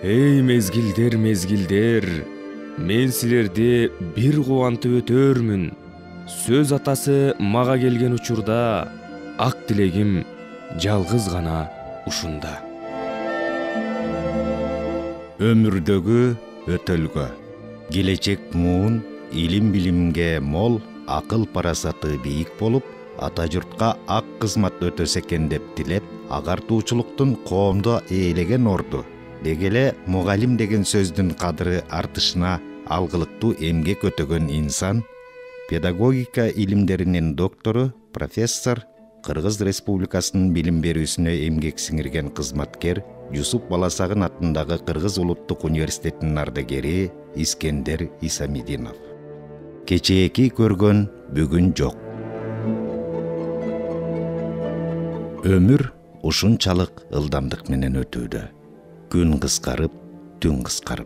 Эй мезгилдер, мезгилдер, мен силерди бир кубантып өтөрмүн. Сөз атасы мага келген учурда, ак тилегим жалгыз гана ушунда. Өмүрдөгү өтөлгө, келечек муун, илим билимге мол, акыл парасаты бийик болуп, ата журтка ак кызмат өтөсө экен деп тилеп, агартуучулуктун коомдо ээлеген орду. Дегеле мугалим деген сөздүн кадыры артышына алгылыктуу эмгек өтөгөн инсан, педагогика илимдеринин доктору, профессор, Кыргыз Республикасынын билим берүүсүнө эмгек сиңирген кызматкер, Юсуп Баласагын атындагы Кыргыз Улуттук университетинин ардагери Искендер Исамидинов. Кечээки көргөн бүгүн жок. Өмүр ушунчалык ылдамдык менен өтүүдө. Күн кыскарып, түн кыскарып.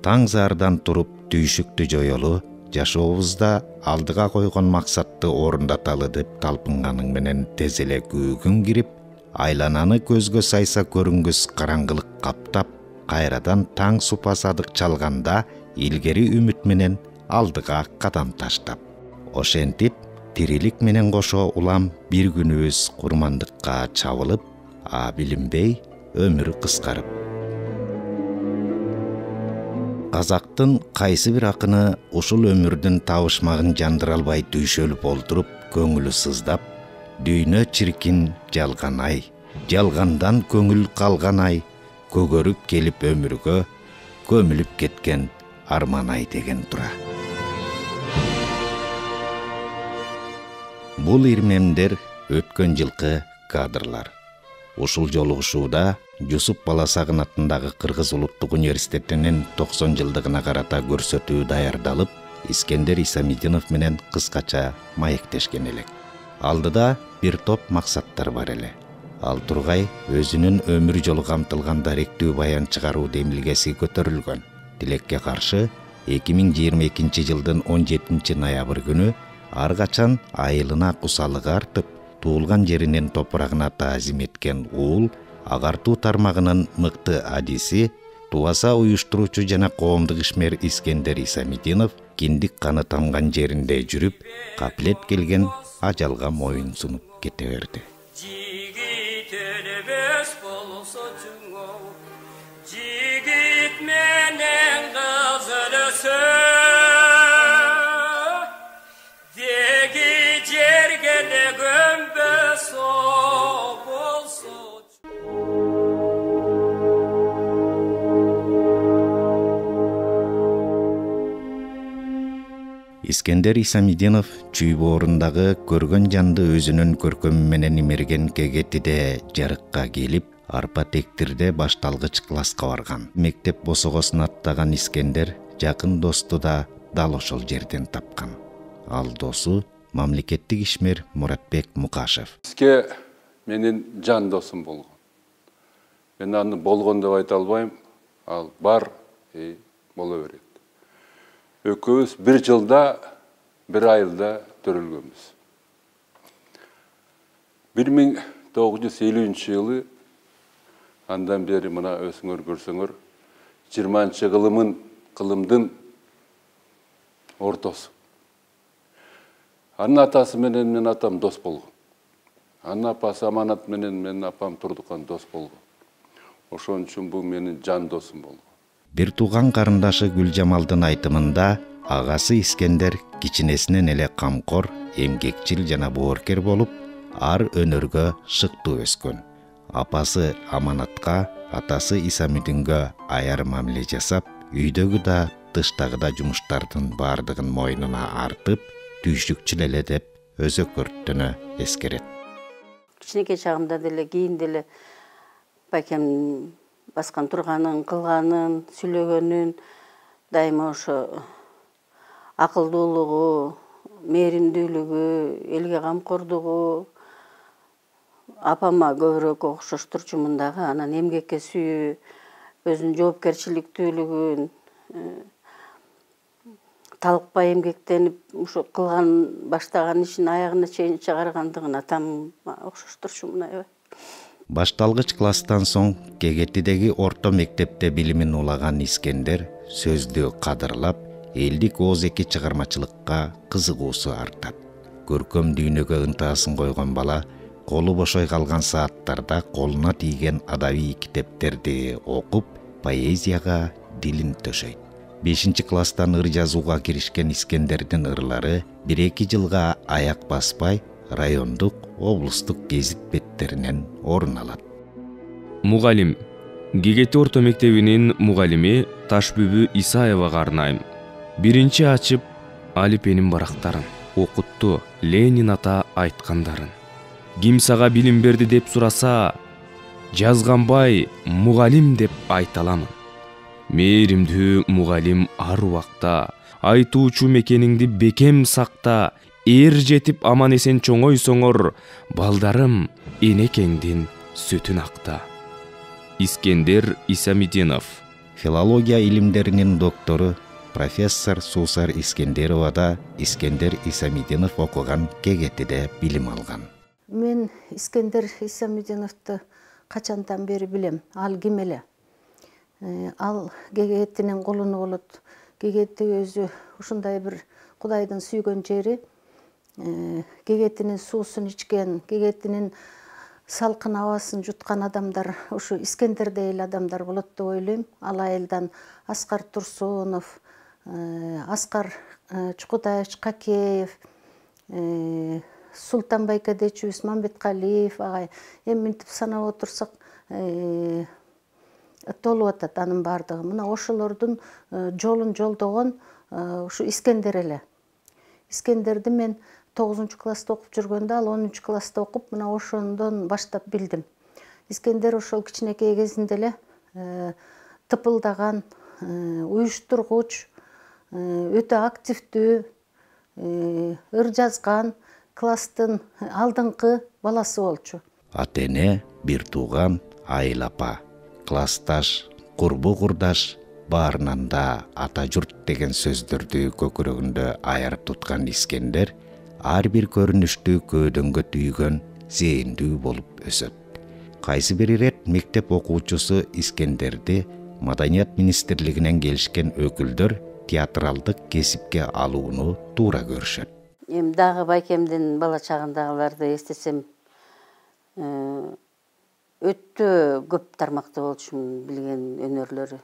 Таң зардан туруп, түйшүктү жоёлу, жашообузда алдыга койгон максатты орундаталы деп талпынганың менен тез эле күүгүн кирип, айлананы көзгө сайса көрүнгүс караңгылык каптап, кайрадан таң супасадык чалганда илгери үмүт менен алдыга кадам таштап. Ошентип, тирилик менен кошо улам бир күнүбүз курмандыкка чабылып, билинбей өмүр кыскарып. Казактын кайсы бир акыны ушул өмүрдүн табышмагын жандыра албай түйшөлүп олтуруп, көңүлү сыздап, дүйнө чиркин жалган ай, жалгандан көңүл калган ай, көгөрүп келип өмүргө, көмүлүп кеткен арман ай деген тура. Бул ирмемдер өткөн жылкы кадрлар. Ушул жолугушууда Юсуп Баласагын атындагы Кыргыз Улуттук университетинин 90 жылдыгына карата көрсөтүү даярдалып, Искендер Исамидинов менен кыскача маектешкен элек. Алдыда бир топ максаттар бар эле. Ал тургай өзүнүн өмүр жолу камтылган даректүү баян чыгаруу демилгеси көтөрүлгөн. Тилекке каршы 2022 жылдын 17 ноябрь күнү ар качан айылына кусалыгы артып, туулган жеринин топурагына таазим эткен уул, агартуу тармагынын мыкты адиси, Туаса уюштуруучу жана коомдук ишмер Искендер Исамидинов киндик каны тамган жеринде жүрүп, каплет келген ажалга моюн сунуп кете берди. Искендер Исамидинов Чүйбоорундагы көргөн жанды өзүнүн көркөмү менен имерген кегетиде жарыкка келип, арпа тектирде башталгыч класска барган. Мектеп босогосун аттаган Искендер жакын досту да дал ошол жерден тапкан. Ал досу мамлекеттик ишмер Муратбек Мукашев. Бизге менин жан досум болгон. Мен аны болгон деп айта албайм, ал бар, боло берет. Экөөбүз бир жылда, бир айылда төрөлгөнбүз. 1950 жылы андан бери мына өзүңөр көрсөңөр 20 кылымдын ортосу. Анын атасы менен мен атам дос болгон. Анын апасы Аманат менен менин апам Турдукан дос болгон. Ошон үчүн бул менин жан досум болгон. Бир тууган карындашы Гүлжамалдын айтымында, агасы Искендер кичинесинен эле камкор, эмгекчил жана бооркер болуп, ар өнөргө шыктуу өскөн. Апасы Аманатка, атасы Исамидингө аяр мамиле жасап, үйдөгү да, тыштагы да жумуштардын бардыгын мойнуна артып, түйшүкчүл эле деп өзөкөрттөнө эскерет. Кичинекей чагымда деле, кийин деле байкем баскан турганын, кылганын, сүйлөгөнүн дайыма ошо акылдуулугу, мээримдүүлүгү, элге камкордугу апама көбүрөөк окшоштурчу мындагы. Анан эмгекке сүйүү, өзүнүн жоопкерчиликтүүлүгүн, талыкпай эмгектенип, ушу кылган баштаган ишин аягына чейин чыгаргандыгын атам окшоштурчу мына. Башталгыч класстан соң Кегеттидеги орто мектепте билимин улаган Искендер сөздү кадырлап, элдик ооз эки чыгармачылыкка кызыгуусу артат. Көркөм дүйнөгө ынтаасын койгон бала колу бошой калган сааттарда колуна тийген адабий китептерди окуп, поэзияга дилин төшөйт. 5-класстан ыр жазууга киришкен Искендердин ырлары 1-2 жылга аяк баспай райондук, облустук гезит беттеринен орун алат. Мугалим. Гегети орто мектебинин мугалими Ташбүбү Исаевага арнайм. Биринчи ачып алипенин барактарын, окутту Ленин ата айткандарын. Ким сага билим берди деп сураса, жазганбай мугалим деп айта аламын. Мээримдүү мугалим ар убакта, айтуучу мекениңди бекем сакта, эр жетип аман эсен чоңойсоңор, балдарым энекеңдин сүтүн акта. Искендер Исамидинов. Филология илимдеринин доктору профессор Сусар Искендерова да Искендер Исамидинов окуган Кегеттиде билим алган. Мен Искендер Исамидиновду качандан бери билем. Ал ким эле? Ал Кегеттинин колуну болот. Кегетти өзү ушундай бир Кудайдын сүйгөн жери. Кегеттинин суусун ичкен, Кегеттинин салкын абасын жуткан адамдар ушу Искендердей эле адамдар болот деп ойлойм. Ал айылдан Аскар Турсунов, Аскар Чукутаевич Какеев, Султан Байкадечевич Мамбеткалиев агай. Эми мынтип санап отурсак толуп атат анын бардыгы. Мына ошолордун жолун жолдогон ушу Искендер эле. Искендерди мен 9-класста окуп жүргөндө, ал 10-класста окуп, мына ошондон баштап билдим. Искендер ошол кичинекей кезинде эле тыпылдаган, уюштургуч, өтө активдүү, ыр жазган класстын алдыңкы баласы болчу. Ата-эне, бир тууган, айыл апа, классташ, курбу курдаш, баарынан да ата журт деген сөздөрдү көкүрөгүндө аярып туткан Искендер ар бир көрүнүштү көөдөнгө түйгөн, зээндүү болуп өсөт. Кайсы бир ирет мектеп окуучусу Искендерди Маданият министрлигинен келишкен өкүлдөр театралдык кесипке алууну туура көрүшөт. Эми дагы байкемдин бала чагындагыларды эстесем, өтө көп тармакта болчумун билген өнөрлөрү.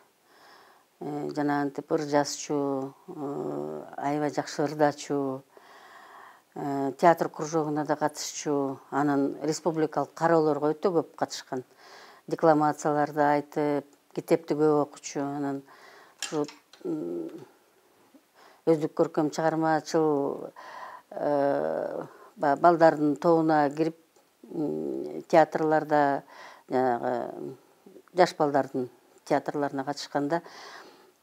Жанагынтип ыр жазчу, аябай жакшы ырдачу, театр кружогуна да катышчу, анан республикалык кароолорго өтө көп катышкан. Декламацияларды айтып, китепти көп окучу, анан өздүк көркөм чыгармачыл балдардын тобуна кирип, театрларда, жаш балдардын театрларына катышканда,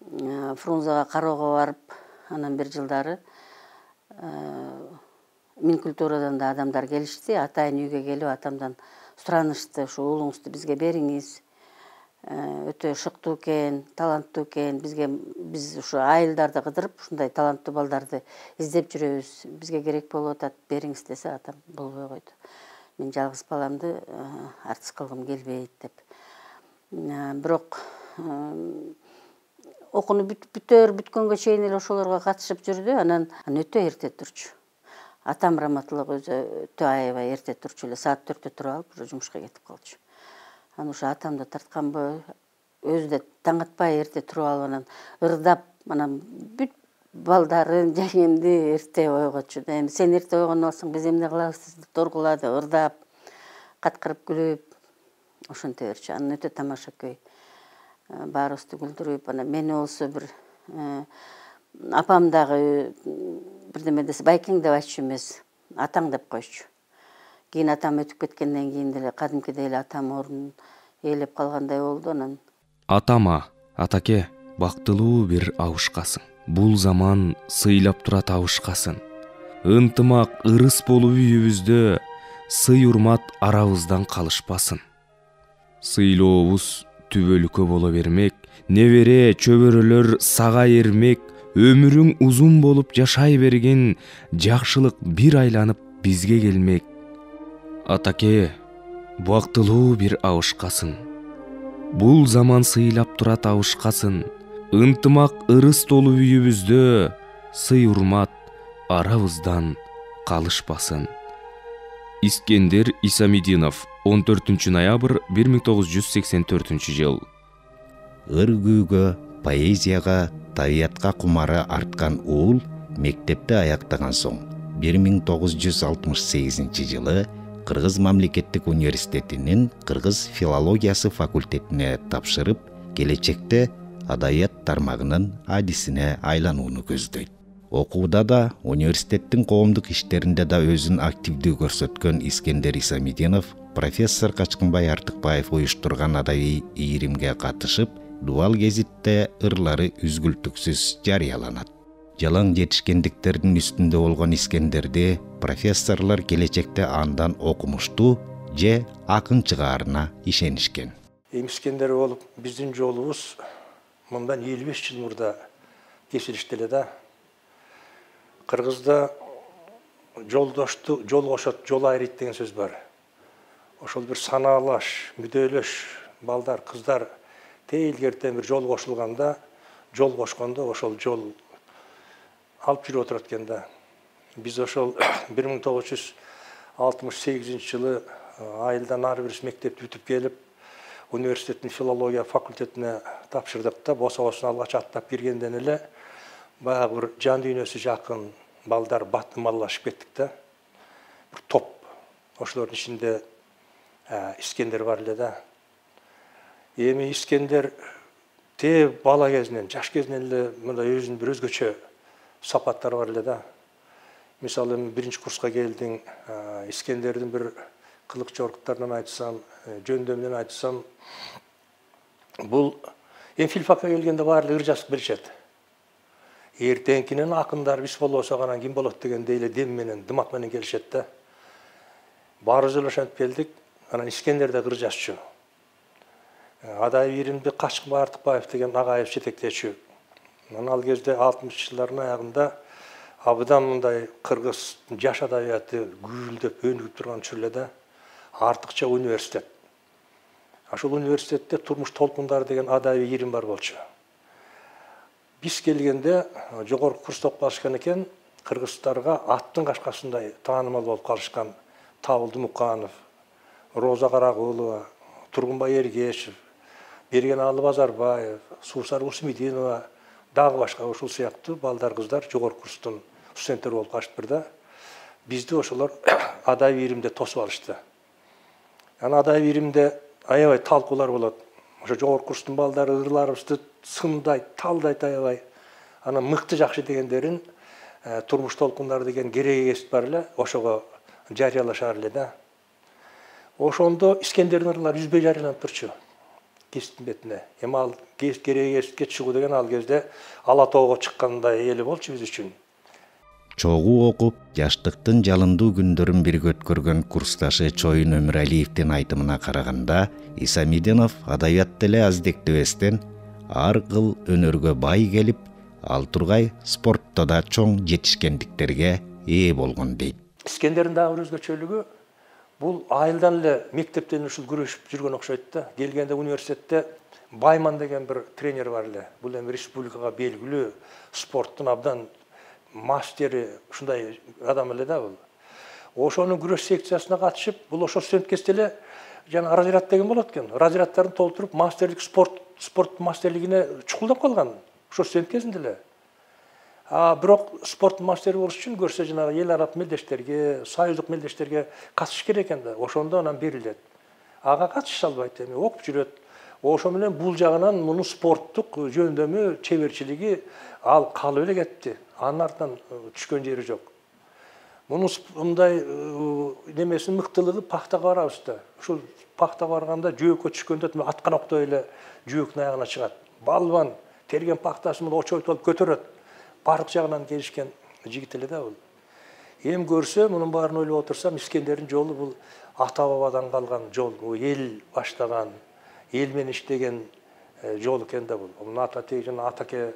Фрунзега кароого барып, анан бир жылдары Минкультурадан да адамдар келишти, атайын үйгө келип, атамдан суранышты, ушу уулуңузду бизге бериңиз. Өтө шыктуу экен, таланттуу экен, биз ушу айылдарды кыдырып, ушундай таланттуу балдарды издеп жүрөбүз, бизге керек болуп атат, бериңиз десе, атам болбой койду. Мен жалгыз баламды артист кылгым келбейт деп. Бирок окууну бүткөнгө чейин эле ошолорго катышып жүрдү, анан өтө эрте турчу. Атам раматылык өзү өтө аябай эрте турчу эле, саат 4-тө туруп алып, уже жумушка кетип калчу. Анан ушу атамды тартканбы, өзү да таң атпай эрте туруп алып, анан ырдап, анан бүт балдарын, жеңемди эрте ойготчу. Эми сен эрте ойгонуп алсаң, биз эмне кылабыз деп торгулады, ырдап, каткырып күлүп, ошонто берчү. Анан өтө тамаша көй. Баарыбызды күлдүрүп, анан мени болсо бир апам дагы бирдеме десе, байкең деп айтчу эмес, атаң деп койчу. Кийин атам өтүп кеткенден кийин деле кадимкидей эле атам ордун ээлеп калгандай болду. Анан атама, атаке, бактылуу бир абышкасың. Бул заман сыйлап турат абышкасын. Ынтымак, ырыс болуп үйүбүздө, сый урмат арабыздан калышпасын. Сыйлообуз түбөлүккө боло бермек, небере чөбөрөлөр сага эрмек, өмүрүң узун болуп жашай берген, жакшылык бир айланып бизге келмек. Атаке, Бактылуу бир абышкасың. Бул заман сыйлап турат абышкасын. Ынтымак ырыс толуу үйүбүздө, сый урмат арабыздан калышпасын. Искендер Исамидинов, 14 ноябрь 1984 жыл. Ыр күүгө, поэзияга, табиятка кумары арткан уул мектепти аяктаган соң 1968 жылы Кыргыз мамлекеттик университетинин кыргыз филологиясы факультетине тапшырып, келечекте адабият тармагынын адисине айланууну көздөйт. Окууда да, университеттин коомдук иштеринде да өзүн активдүү көрсөткөн Искендер Исамидинов профессор Качкынбай Артыкбаев уюштурган адабий ийримге катышып, Дубал гезитте ырлары үзгүлтүксүз жарыяланат. Жалаң жетишкендиктердин үстүндө болгон Искендерди профессорлор келечекте андан окумуштуу же акын чыгаарына ишенишкен. Искендер болуп, биздин жолубуз мындан 55 жыл мурда кесилиштеле да. Кыргызда жолдошту жол кошот, жол айрыйт деген сөз бар. Ошол бир санаалаш, мүдөлөш балдар, кыздар тейлгертен бир жол кошулганда, жол кошкондо ошол жол алып жүрүп отурат экен да. Биз ошол 1968 жылы айылдан ар бир мектепти бүтүп келип, университеттин филология факультетине тапшырдык да, бособосун алгач аттап киргенден эле баягы бир жан дүйнөсү жакын балдар батымаллашып кеттик да. Бир топ. Ошолордун ичинде Искендер бар эле да. Эми Искендер бала кезинен, жаш кезинен эле мындай өзүнүн бир өзгөчө сапаттары бар эле да. Мисалы, биринчи курска келдиң, Искендердин бир кылык жоруктарынан айтсам, жөндөмүнөн айтсам, бул филфакка келгенде баары ыр жазып беришет. Эртеңкинен акындар биз болбосо анан ким болот дегендей эле дем менен, дымак менен келишет да. Баарыбыз эле ошентип келдик. Анан Искендер да ыр жазчу. Адайып ийримди Качкынбай Артыкбаев деген агайып жетектечү. Анан ал кезде 60 жылдардын аягында абдан мындай кыргыз жаш адабияты гүлдөп, өнүгүп турган учур да. Артыкча университет. Ошол университетте Турмуш толкундары деген адабий ийрим бар болчу. Биз келгенде жогорку курста окуп калышкан экен, кыргыздарга аттын кашкасындай таанымал болуп калышкан Табылды Муканов, Роза Карагулова, Тургунбай Эргешев, Бергеналы Базарбаев, Суусар Усмидинова, дагы башка ушул сыяктуу балдар, кыздар жогорку курстун студенттери болуп калышыптыр да. Бизди ошолор адабий ийримде тосуп алышты. Анан адабий ийримде аябай талкуулар болот. Ошо жогорку курстун балдары ырларыбызды сындайт, талдайт аябай. Анан мыкты жакшы дегендерин Турмуш толкундары деген кереги кесип бар эле, ошого жарыялашар эле да. Ошондо Искендердин ырлары үзбөй жарыяланып турчу кесиптин бетине. Эми ал кереги кесипке чыгуу деген ал кезде Ала тоого чыккандай эли болчу биз үчүн. Чогуу окуп, жаштыктын жалындуу күндөрүн бирге өткөргөн курсташы Чоюн Өмүралиевдин айтымына караганда, Исамидинов адабиятты эле аздектебестен ар кыл өнөргө бай келип, ал тургай спортто да чоң жетишкендиктерге ээ болгон дейт. Искендердин дагы бир өзгөчөлүгү бул айылдан эле мектептен ушул күрөшүп жүргөн окшойт да. Келгенде университетте Байман деген бир тренер бар эле. Бул эми республикага белгилүү спорттун абдан мастери, ушундай адам эле да бул. Ошонун күрөш секциясына катышып, бул ошо студент кезде эле жана разряд деген болот экен. Разряддарын толтуруп, мастерлик спорт мастерлигине чукулдап калган. Ошо студент кезинде эле. Бирок спорт мастери болуш үчүн көрсө жанагы эл аралык мелдештерге, союздук мелдештерге катышыш керек экен да. Ошондо анан берилет. Ага катышыша албайт эми, окуп жүрөт. Ошо менен бул жагынан мунун спорттук жөндөмү, чеберчилиги ал калып эле кетти. Анын артынан түшкөн жери жок. Мунун мындай немесинин мыктылыгы пахтага барабыз да. Ушул пахтага барганда жөөккө түшкөндө атканоктой эле жөөктүн аягына чыгат. Балбан терген пахтасын очойт алып көтөрөт. Барык жагынан келишкен жигит эле да бул. Эми көрсө, мунун баарын ойлоп отурсам, Искендердин жолу бул ата бабадан калган жол, эл баштаган, эл менен иштеген жол экен да бул. Муну атаке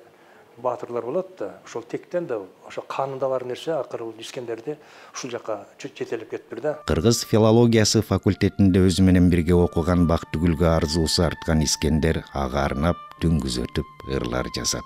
батырлар болады да, ошол тектен да ошо канында бар нерсе акыры бул Искендерди ушул жака жетелеп кетиптир да. Кыргыз филологиясы факультетинде өзү менен бирге окуган Бактыгүлгө арзуусу арткан Искендер ага арнап түн күзөтүп ырлар жазат.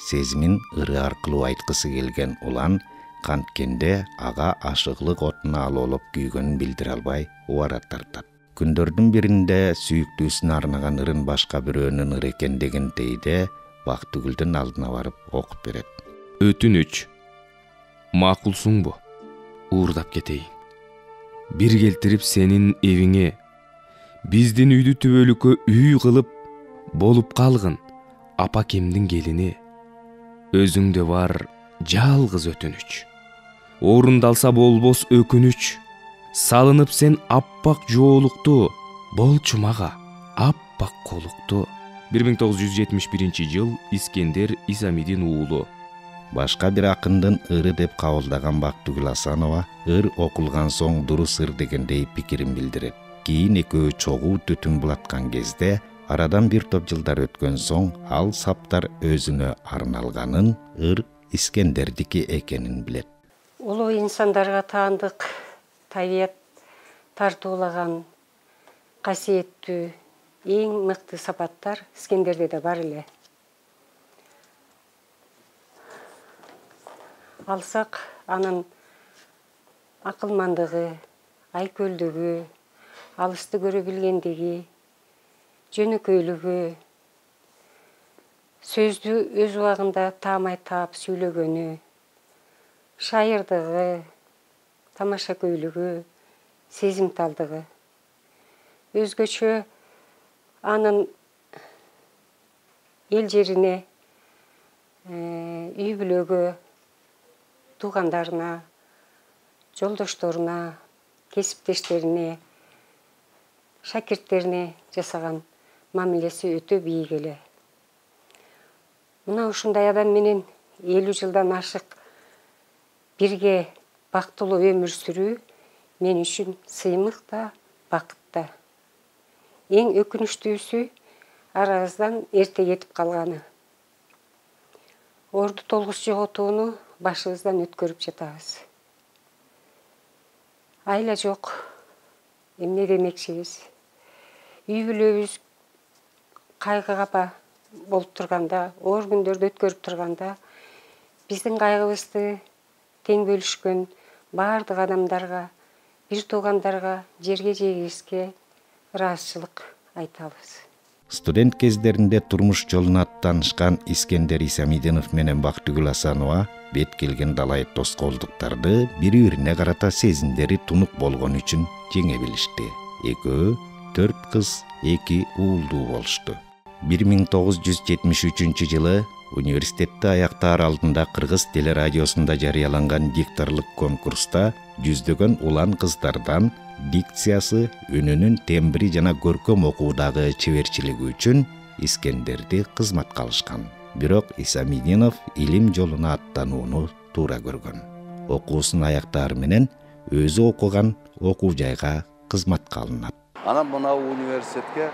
Сезимин ыры аркылуу айткысы келген улан канткенде ага ашыгылык отуна алып күйгөнүн билдире албай убара тартат. Күндөрдүн биринде сүйүктүүсүнө арнаган ырын башка бирөөнүн ыры экендигин дейде Бактыгүлдүн алдына барып окуп берет. Өтүнүч. Макулсуңбу? Уурдап кетейин. Бир келтирип сенин эвиңе, биздин үйдү түбөлүккө үй кылып болуп калгын апа кемдин келини. Өзүңдө бар жалгыз өтүнүч. Орундалса болбос өкүнүч. Салынып сен аппак жоолукту, болчу мага аппак колукту. 1971 жыл Искендер Исамидин уулу. Башка бир акындын ыры деп кабылдаган Бактыгүл Асанова ыр окулган соң дурус ыр дегендей пикирин билдирет. Кийин экөө чогуу түтүн булаткан кезде арадан бир топ жылдар өткөн соң ал саптар өзүнө арналганын, ыр Искендердики экенин билет. Улуу инсандарга таандык табият тартуулаган касиеттүү эң мыкты сапаттар Искендерде да бар эле. Алсак анын акылмандыгы, айкөлдүгү, алысты көрө билгендиги, жөнөкөйлүгү, сөздү өз убагында таамай таап сүйлөгөнү, шайырдыгы, тамашакөйлүгү, сезимталдыгы. Өзгөчө анын эл жерине, үй бүлөгө, туугандарына, жолдошторуна, кесиптештерине, шакирттерине жасаган мамилеси өтө бийик эле. Мына ушундай адам менен 50 жылдан ашык бирге бактылуу өмүр сүрүү мен үчүн сыймык да, бакыт да. Эң өкүнүчтүүсү арабыздан эрте кетип калганы. Орду толгус жоготууну башыбыздан өткөрүп жатабыз. Айла жок, эмне демекчибиз? Үй бүлөбүз кайгыга болуп турганда, оор күндөрдү өткөрүп турганда, биздин кайгыбызды тең бөлүшкөн баардык адамдарга, бир туугандарга, жерге жегибизге ыраазычылык айтабыз. Студент кездеринде турмуш жолуна аттанышкан Искендер Исамидинов менен Бактыгүл Асанова бет келген далай тоскоолдуктарды бири-бирине карата сезимдери тунук болгон үчүн жеңе билишти. Экөө 4 кыз, 2 уулдуу болушту. 1973 жылы университетти аяктаар алдында Кыргыз телерадиосунда жарыяланган дикторлук конкурста жүздөгөн улан кыздардан дикциясы, үнүнүн тембри жана көркөм окуудагы чеберчилиги үчүн Искендерди кызматка алышкан. Бирок Исамидинов илим жолуна аттанууну туура көргөн. Окуусун аяктаары менен өзү окуган окуу жайга кызматка алынат. Анан мына университетке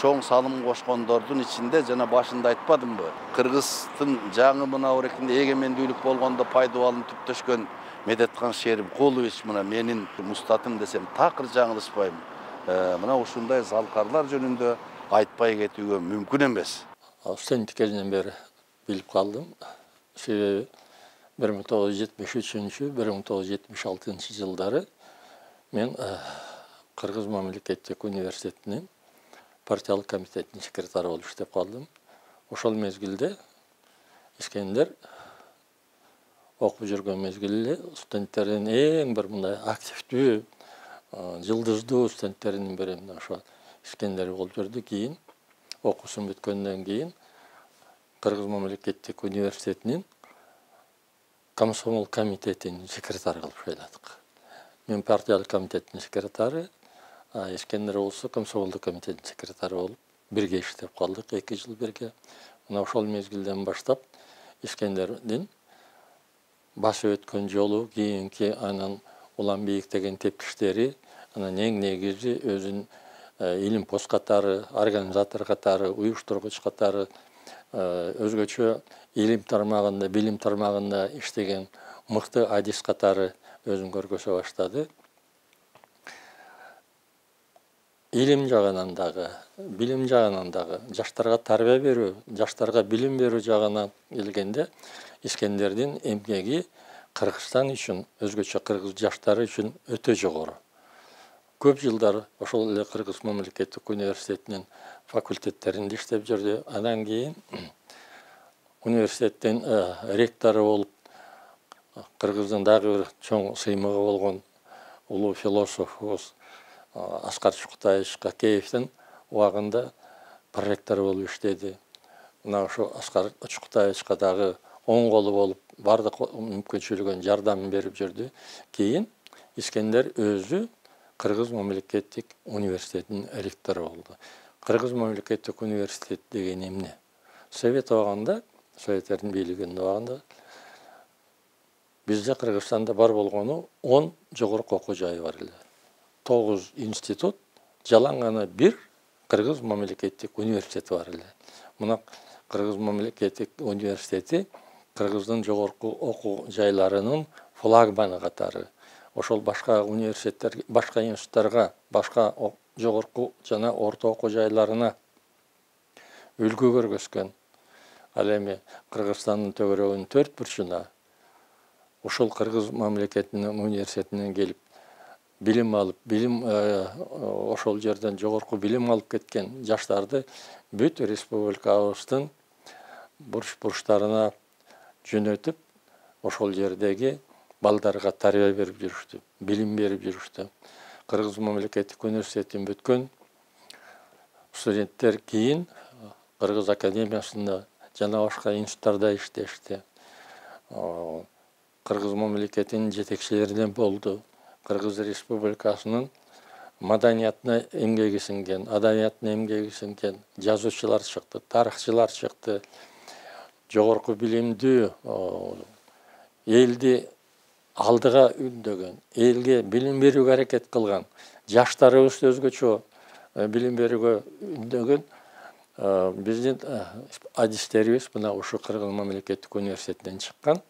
чоң салым кошкондордун ичинде жана башында айтпадымбы? Кыргыздын жаңы мына орекинде эгемендүүлүк болгондо пайдубалын түптөшкөн Медеткан Шерим Кулович мына менин мустатым десем такыр жаңылышпайм. Мына ушундай залкарлар жөнүндө айтпай кетүүгө мүмкүн эмес. Студент кезинен бери билип калдым. Себеби 1973-1976 жылдары мен Кыргыз мамлекеттик университетинин партиялык комитетинин секретары болуп иштеп калдым. Ошол мезгилде Искендер окуп жүргөн мезгилде студенттердин эң бир мындай активдүү, жылдыздуу студенттеринин бири ошо Искендер болуп жүрдү. Кийин окуусун бүткөндөн кийин Кыргыз мамлекеттик университетинин комсомол комитетинин секретары кылып шайладык. Мен партиялык комитеттин секретары, Искендер болсо комсомолдук комитеттин секретары болуп бирге иштеп калдык 2 жыл бирге. Мына ошол мезгилден баштап Искендердин башы өткөн жолу, кийинки анан улам бийиктеген тепкичтери, анан эң негизи өзүн илим пост катары, организатор катары, уюштургуч катары өзгөчө илим тармагында, билим тармагында иштеген мыкты адис катары өзүн көргөзө баштады. Илим жагынан дагы, билим жагынан дагы, жаштарга тарбия берүү, жаштарга билим берүү жагынан келгенде Искендердин эмгеги Кыргызстан үчүн, өзгөчө кыргыз жаштары үчүн өтө жогору. Көп жылдар ошол эле Кыргыз мамлекеттик университетинин факультеттеринде иштеп жүрдү. Андан кийин университеттин ректору болуп, Кыргыздын дагы бир чоң сыймыгы болгон улуу философубуз Аскар Чукутаевич Какеевдин убагында проректору болуп иштеди. Мына ошо Аскар Чукутаевичка дагы оң колу болуп, бардык мүмкүнчүлүгүн жардамын берип жүрдү. Кийин Искендер өзү Кыргыз мамлекеттик университетинин ректору болду. Кыргыз мамлекеттик университет деген эмне? Совет убагында, Советтердин бийлигинде убагында бизде Кыргызстанда бар болгону 10 жогорку окуу жайы бар эле. 9 институт, жалаң гана 1 Кыргыз мамлекеттик университети бар эле. Мына Кыргыз мамлекеттик университети Кыргыздын жогорку окуу жайларынын флагманы катары. Ошол башка университеттер, башка институттарга, башка жогорку жана орто окуу жайларына үлгү көргөзгөн. Ал эми Кыргызстандын төгөрөгүнүн 4 бурчуна ошол Кыргыз мамлекетинин университетинен келип билим алып, ошол жерден жогорку билим алып кеткен жаштарды бүт республикабыздын бурчтарына жөнөтүп, ошол жердеги балдарга тарбия берип жүрүштү, билим берип жүрүштү. Кыргыз мамлекеттик университетин бүткөн студенттер кийин Кыргыз академиясында жана башка институттарда иштешти. Кыргыз мамлекетинин жетекчилеринен болду. Кыргыз республикасынын маданиятына эмгеги сиңген, адабиятына эмгеги сиңген жазуучулар чыкты, тарыхчылар чыкты. Жогорку билимдүү, элди алдыга үндөгөн, элге билим берүүгө аракет кылган, жаштарыбыз өзгөчө билим берүүгө үндөгөн биздин адистерибиз мына ушу Кыргыз мамлекеттик университетинен чыккан.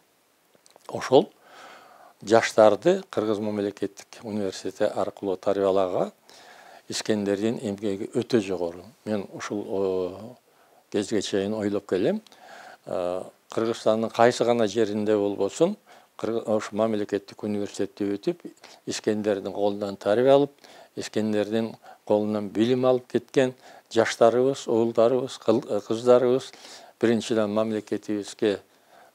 Ошол жаштарды Кыргыз мамлекеттик университети аркылуу тарбиялаган Искендердин эмгеги өтө жогору. Мен ушул кезге чейин ойлоп келем. Кыргызстандын кайсы гана жеринде болбосун, ошо мамлекеттик университетти бүтүп, Искендердин колунан тарбия алып, Искендердин колунан билим алып кеткен жаштарыбыз, уулдарыбыз, кыздарыбыз биринчиден мамлекетибизге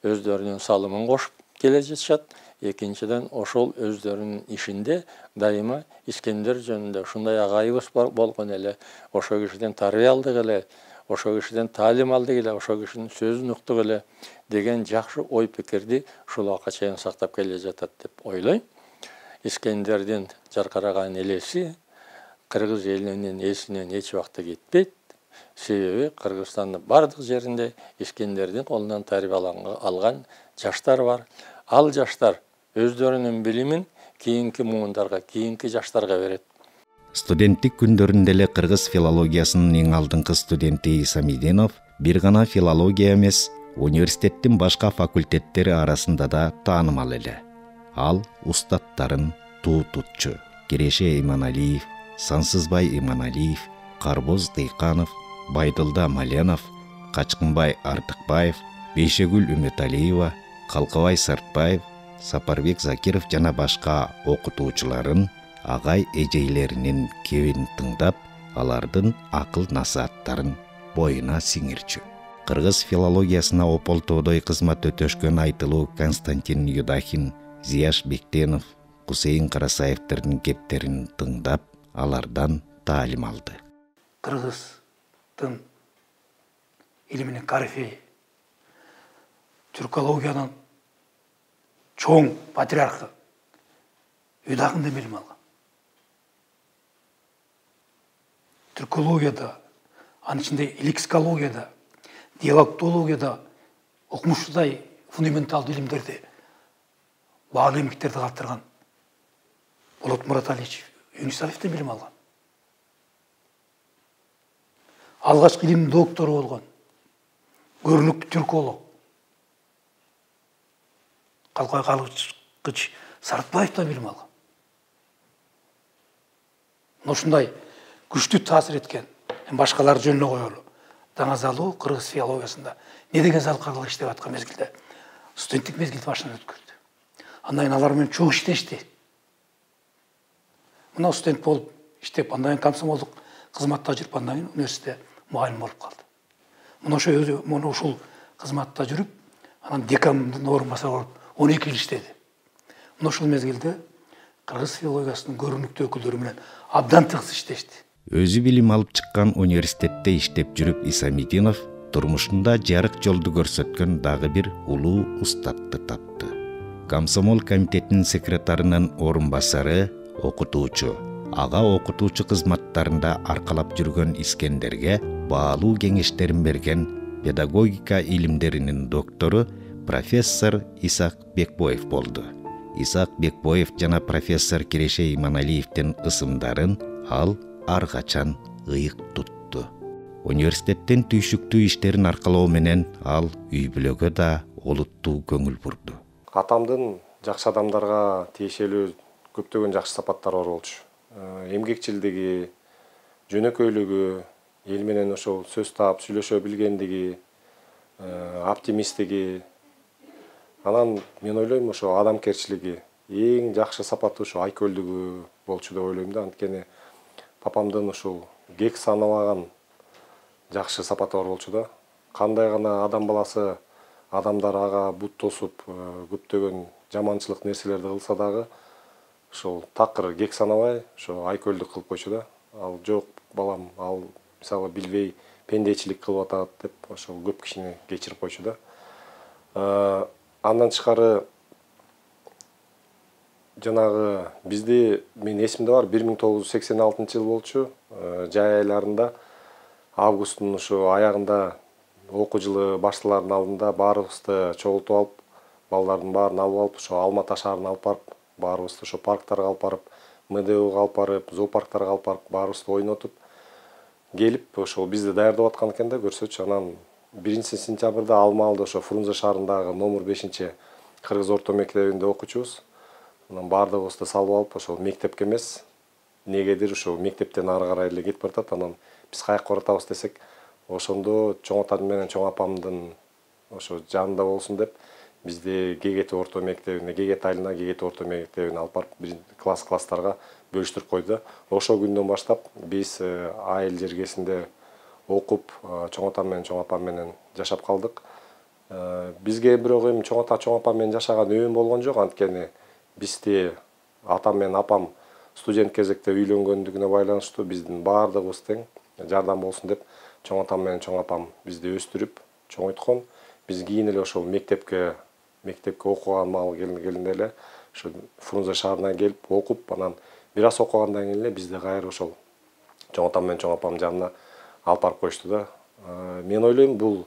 өздөрүнүн салымын кошуп келе жатышат. Экинчиден ошол өздөрүнүн ишинде дайыма Искендер жөнүндө ушундай агайыбыз болгон эле, ошо кишиден тарбия алдык эле, ошо кишиден таалим алдык эле, ошо кишинин сөзүн уктук эле деген жакшы ой пикирди ушул убакка чейин сактап келе жатат деп ойлойм. Искендердин жаркыраган элеси Кыргыз элинин эсинен эч убакта кетпейт. Себеби Кыргызстандын бардык жеринде Искендердин колунан тарбия алган жаштар бар. Ал жаштар өздөрүнүн билимин кийинки муундарга, кийинки жаштарга берет. Студенттик күндөрүндө эле кыргыз филологиясынын эң алдыңкы студенти Исамидинов бир гана филология эмес, университеттин башка факультеттери арасында да таанымал эле. Ал устаттарын туутутчу Кереше Иманалиев, Сансызбай Иманалиев, Карбоз Тыйканов, Байдылда Маленов, Качкынбай Артыкбаев, Бейшегүл Үмөталиева, Калкыбай Сартбаев, Сапарбек Закиров жана башка окутуучуларын, агай эжейлеринин кебин тыңдап, алардын акыл насааттарын боюна сиңирчү. Кыргыз филологиясына ополтоодой кызмат өтөшкөн айтылуу Константин Юдахин, Зияш Бектенов, Кусейин Карасаевтердин кептерин тыңдап, алардан таалим алды. Кыргыздын илиминин корифеи, түркологиянын чоң патриархы Юдахинде билим алган. Түркологияда, анын ичинде лексикологияда, диалектологияда окумуштудай фундаменталдуу илимдерди, баалуу эмгектерди калтырган Болот Мураталиевич Юнусалевден билим алган. Алгачкы илимдин доктору болгон көрнүктүү түрколог Калкай Калгыч Сартбаев да билим алган. Ушундай күчтүү таасир эткен, башкалар жөнүнө коелу. Даңазалуу кыргыз филологиясында не деген залкарлык иштеп аткан мезгилде студенттик мезгилди башынан өткөрдү. Андан кийин алар менен чоң иштешти. Мына студент болуп иштеп, андан кийин комсомолдук кызматта жүрүп, андан кийин университетте мугалим болуп калды. Мына ушул кызматта жүрүп, анан декандын орун басары болуп 12 жыл иштеди. Мына ушул мезгилде кыргыз филологиясынын көрүнүктүү өкүлдөрү менен абдан тыгыз иштешти. Өзү билим алып чыккан университетте иштеп жүрүп Исамидинов турмушунда жарык жолду көрсөткөн дагы бир улуу устатты тапты. Комсомол комитетинин секретарынын орун басары, окутуучу, ага окутуучу кызматтарында аркалап жүргөн Искендерге баалуу кеңештерин берген педагогика илимдеринин доктору профессор Исак Бекбоев болду. Исак Бекбоев жана профессор Киреше Иманалиевдин ысымдарын ал ар качан ыйык тутту. Университеттин түйшүктүү иштерин аркалоо менен ал үй бүлөгө да олуттуу көңүл бурду. Атамдын жакшы адамдарга тиешелүү көптөгөн жакшы сапаттары бар болчу. Эмгекчилдиги, жөнөкөйлүгү, эл менен ошол сөз таап сүйлөшө билгендиги, оптимисттиги. Анан мен ойлойм ошо адамкерчилиги эң жакшы сапаты ошо айкөлдүгү болчу деп ойлойм да. Анткени папамдын ушул кек санабаган жакшы сапаты бар болчу да. Кандай гана адам баласы адамдар ага бут тосуп көптөгөн жаманчылык нерселерди кылса дагы ошол такыр кек санабай ошо айкөлдүк кылып койчу да. Ал жок балам, ал мисалы билбей пендечилик кылып атат деп ошол көп кишини кечирип койчу да. Андан тышкары жанагы бизди мен эсимде бар 1986 жыл болчу. Жай айларында августтун ушу аягында окуу жылы башталардын алдында баарыбызды чогултуп алып, балдардын баарын алып алып, ошо Алматы шаарына алып барып, баарыбызды ошо парктарга алып барып, МДУга алып барып, зоопарктарга алып барып, баарыбызды ойнотуп келип, ошол бизди даярдап аткан экен да, көрсөчү. Анан 1-сентябрда Алмалда ошо Фрунзе шаарындагы номер 5 кыргыз орто мектебинде окучубуз. Анан баардыгыбызды салып алып, ошол мектепке эмес, негедир ошол мектептен ары карай эле кетип баратат. Анан биз каякка баратабыз десек, ошондо чоң атам менен чоң апамдын ошо жанында болсун деп бизди Гегет орто мектебине, Гегет айылына Гегет орто мектебине алып барып класстарга бөлүштүрүп койду. Ошол күндөн баштап биз айыл жергесинде окуп, чоң атам менен чоң апам менен жашап калдык. Бизге бирок эми чоң ата, чоң апам менен жашаган өбүм болгон жок. Анткени бизди атам менен апам студент кезекте үйлөнгөндүгүнө байланыштуу биздин баардыгыбыз тең жардам болсун деп чоң атам менен чоң апам бизди өстүрүп, чоңойткон. Биз кийин эле ошол мектепке окууга маал келгенде эле ошо Фрунзе шаарына келип окуп, анан бир аз окугандан кийин эле бизди кайра ошол чоң атам менен чоң апам жанына алып барып коюшту да. Мен ойлойм бул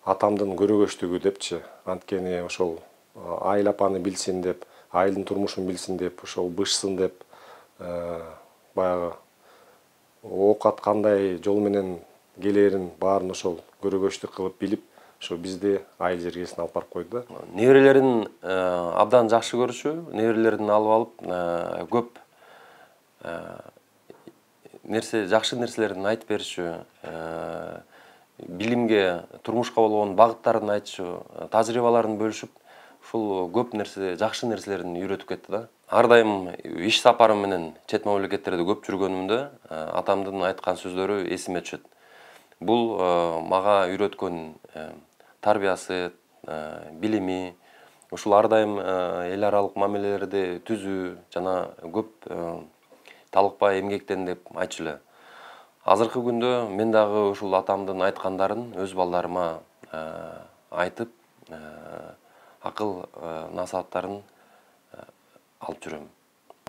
атамдын көрөгөчтүгү депчи. Анткени ошол айыл апаны билсин деп, айылдын турмушун билсин деп, ошол бышсын деп, баягы оокат кандай жол менен келерин баарын ошол көрөгөчтүк кылып билип, ошо бизди айыл жергесине алып барып койду да. Неберелерин абдан жакшы көрчү, неберелерин алып алып көп нерсе, жакшы нерселерин айтып берчү, билимге, турмушка болгон багыттарын айтчу, тажрыйбаларын бөлүшүп, ушул көп нерсе, жакшы нерселерин үйрөтүп кетти да. Ар дайым иш сапарым менен чет мамлекеттерде көп жүргөнүмдө атамдын айткан сөздөрү эсиме түшөт. Бул мага үйрөткөн тарбиясы, билими, ушул ар дайым эл аралык мамилелерди түзүү жана көп талыкпай эмгектен деп айтчу эле. Азыркы күндө мен дагы ушул атамдын айткандарын өз балдарыма айтып, акыл насааттарын алып жүрөм.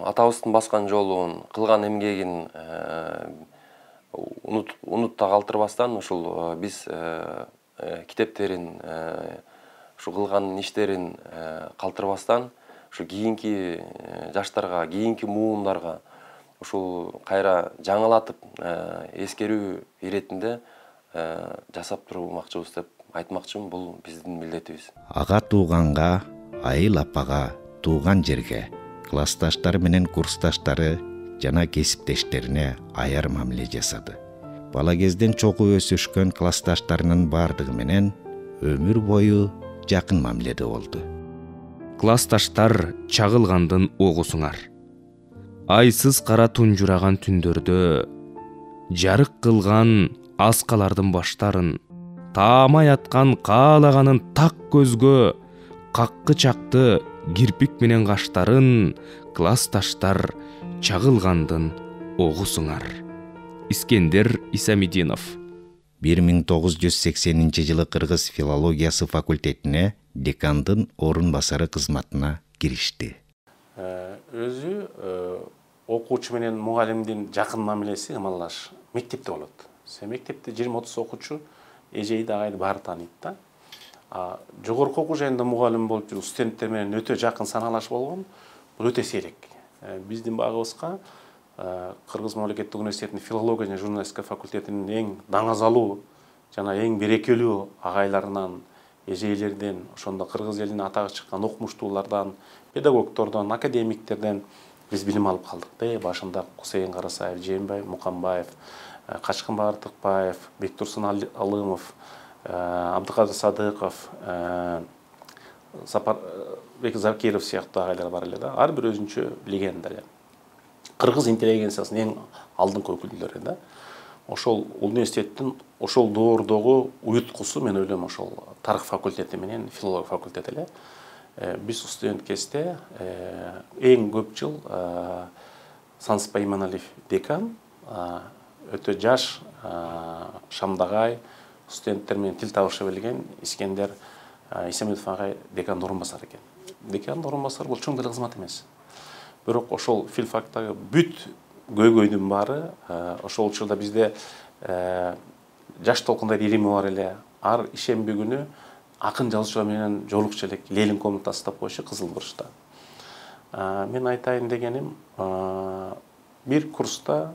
Атабыздын баскан жолун, кылган эмгегин унутта калтырбастан ушул биз китептерин, ушу кылган иштерин калтырбастан, ушу кийинки жаштарга, кийинки муундарга ушул кайра жаңылатып эскерүү иретинде жасап турмакчыбыз деп айтмакчымын, бул биздин милдетибиз. Ага тууганга, айыл апага, тууган жерге, классташтары менен курсташтары жана кесиптештерине аяр мамиле жасады. Бала кезден чогуу өсүшкөн классташтарынын бардыгы менен өмүр бою жакын мамиледе болду. Классташтар чагылгандын огусуңар. Айсыз кара тунжураган түндөрдө жарык кылган аскалардын баштарын, таамай аткан каалаганын так көзгө каккы чакты кирпик менен каштарын классташтар чагылгандын огусуңар. Искендер Исамидинов. 1980 жылы кыргыз филологиясы факультетине декандын орун басары кызматына киришти. Өзү окуучу менен мугалимдин жакын мамилеси ымалаш мектепте болот. Мектепте 20-30 окуучу эжейди агайды баары тааныйт да. Жогорку окуу жайында мугалим болуп жүрүп студенттер менен өтө жакын саналаш болгон, бул өтө сейрек. Биздин багыбызга Кыргыз мамлекеттик университетинин филология жана журналистика факультетинин эң даңазалуу жана эң берекелүү агайларынан, эжейлерден, ошондо кыргыз элинин атагы чыккан окумуштуулардан, педагогтордон, академиктерден биз билим алып калдык. Башында Кусейин Карасаев, Жээнбай Мукамбаев, Качкынбай Артыкбаев, Бектурсун Алымов, Абдыкадыр Садыков, Бек Закиров сыяктуу агайлар бар эле да. Ар бир өзүнчө легенда эле. Кыргыз интеллигенциясынын эң алдыңкы өкүлдөрү да. Ошол университеттин ошол доордогу уюткусу мен ойлойм ошол тарых факультети менен филология факультети эле. Биз студент кезде эң көп жыл Сансызбай Иманалиев декан, өтө жаш Шамдагай студенттер менен тил табыша билген Искендер Исамидов агай декан орун басары экен. Декан орун басары бул чоң деле кызмат эмес. Бирок ошол филфактагы бүт көйгөйдүн баары ошол учурда бизде жаш толкундар ирими бар эле. Ар ишемби күнү акын жазуучулар менен жолукчу элек Ленин комнатасы деп коюшу Кызыл Бурчта. Мен айтайын дегеним, бир курста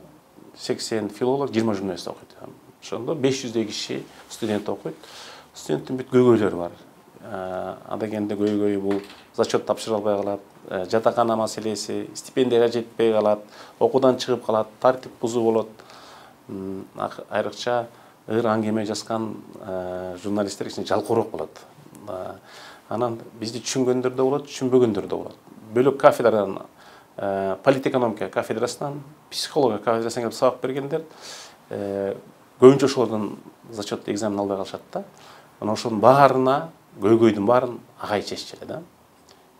80 филолог, 20 журналист окуйт. Ошондо 500 киши студент окуйт. Студенттин бүт көйгөйлөрү бар. Адегенде көйгөйү бул зачет тапшыра албай калат, жатакана маселеси, стипендияга жетпей калат, окуудан чыгып калат, тартип бузуу болот. Айрыкча ыр аңгеме жазган журналисттер үчүн жалкоорок болот. Анан бизди түшүнгөндөр да болот, түшүнбөгөндөр да болот. Бөлөк кафедрадан, политэкономика кафедрасынан, психология кафедрасынан келип сабак бергендер көбүнчө ошолордон зачет экзамен албай калышат да. Анан ошонун баарына көйгөйдүн баарын агай чеччү эле да.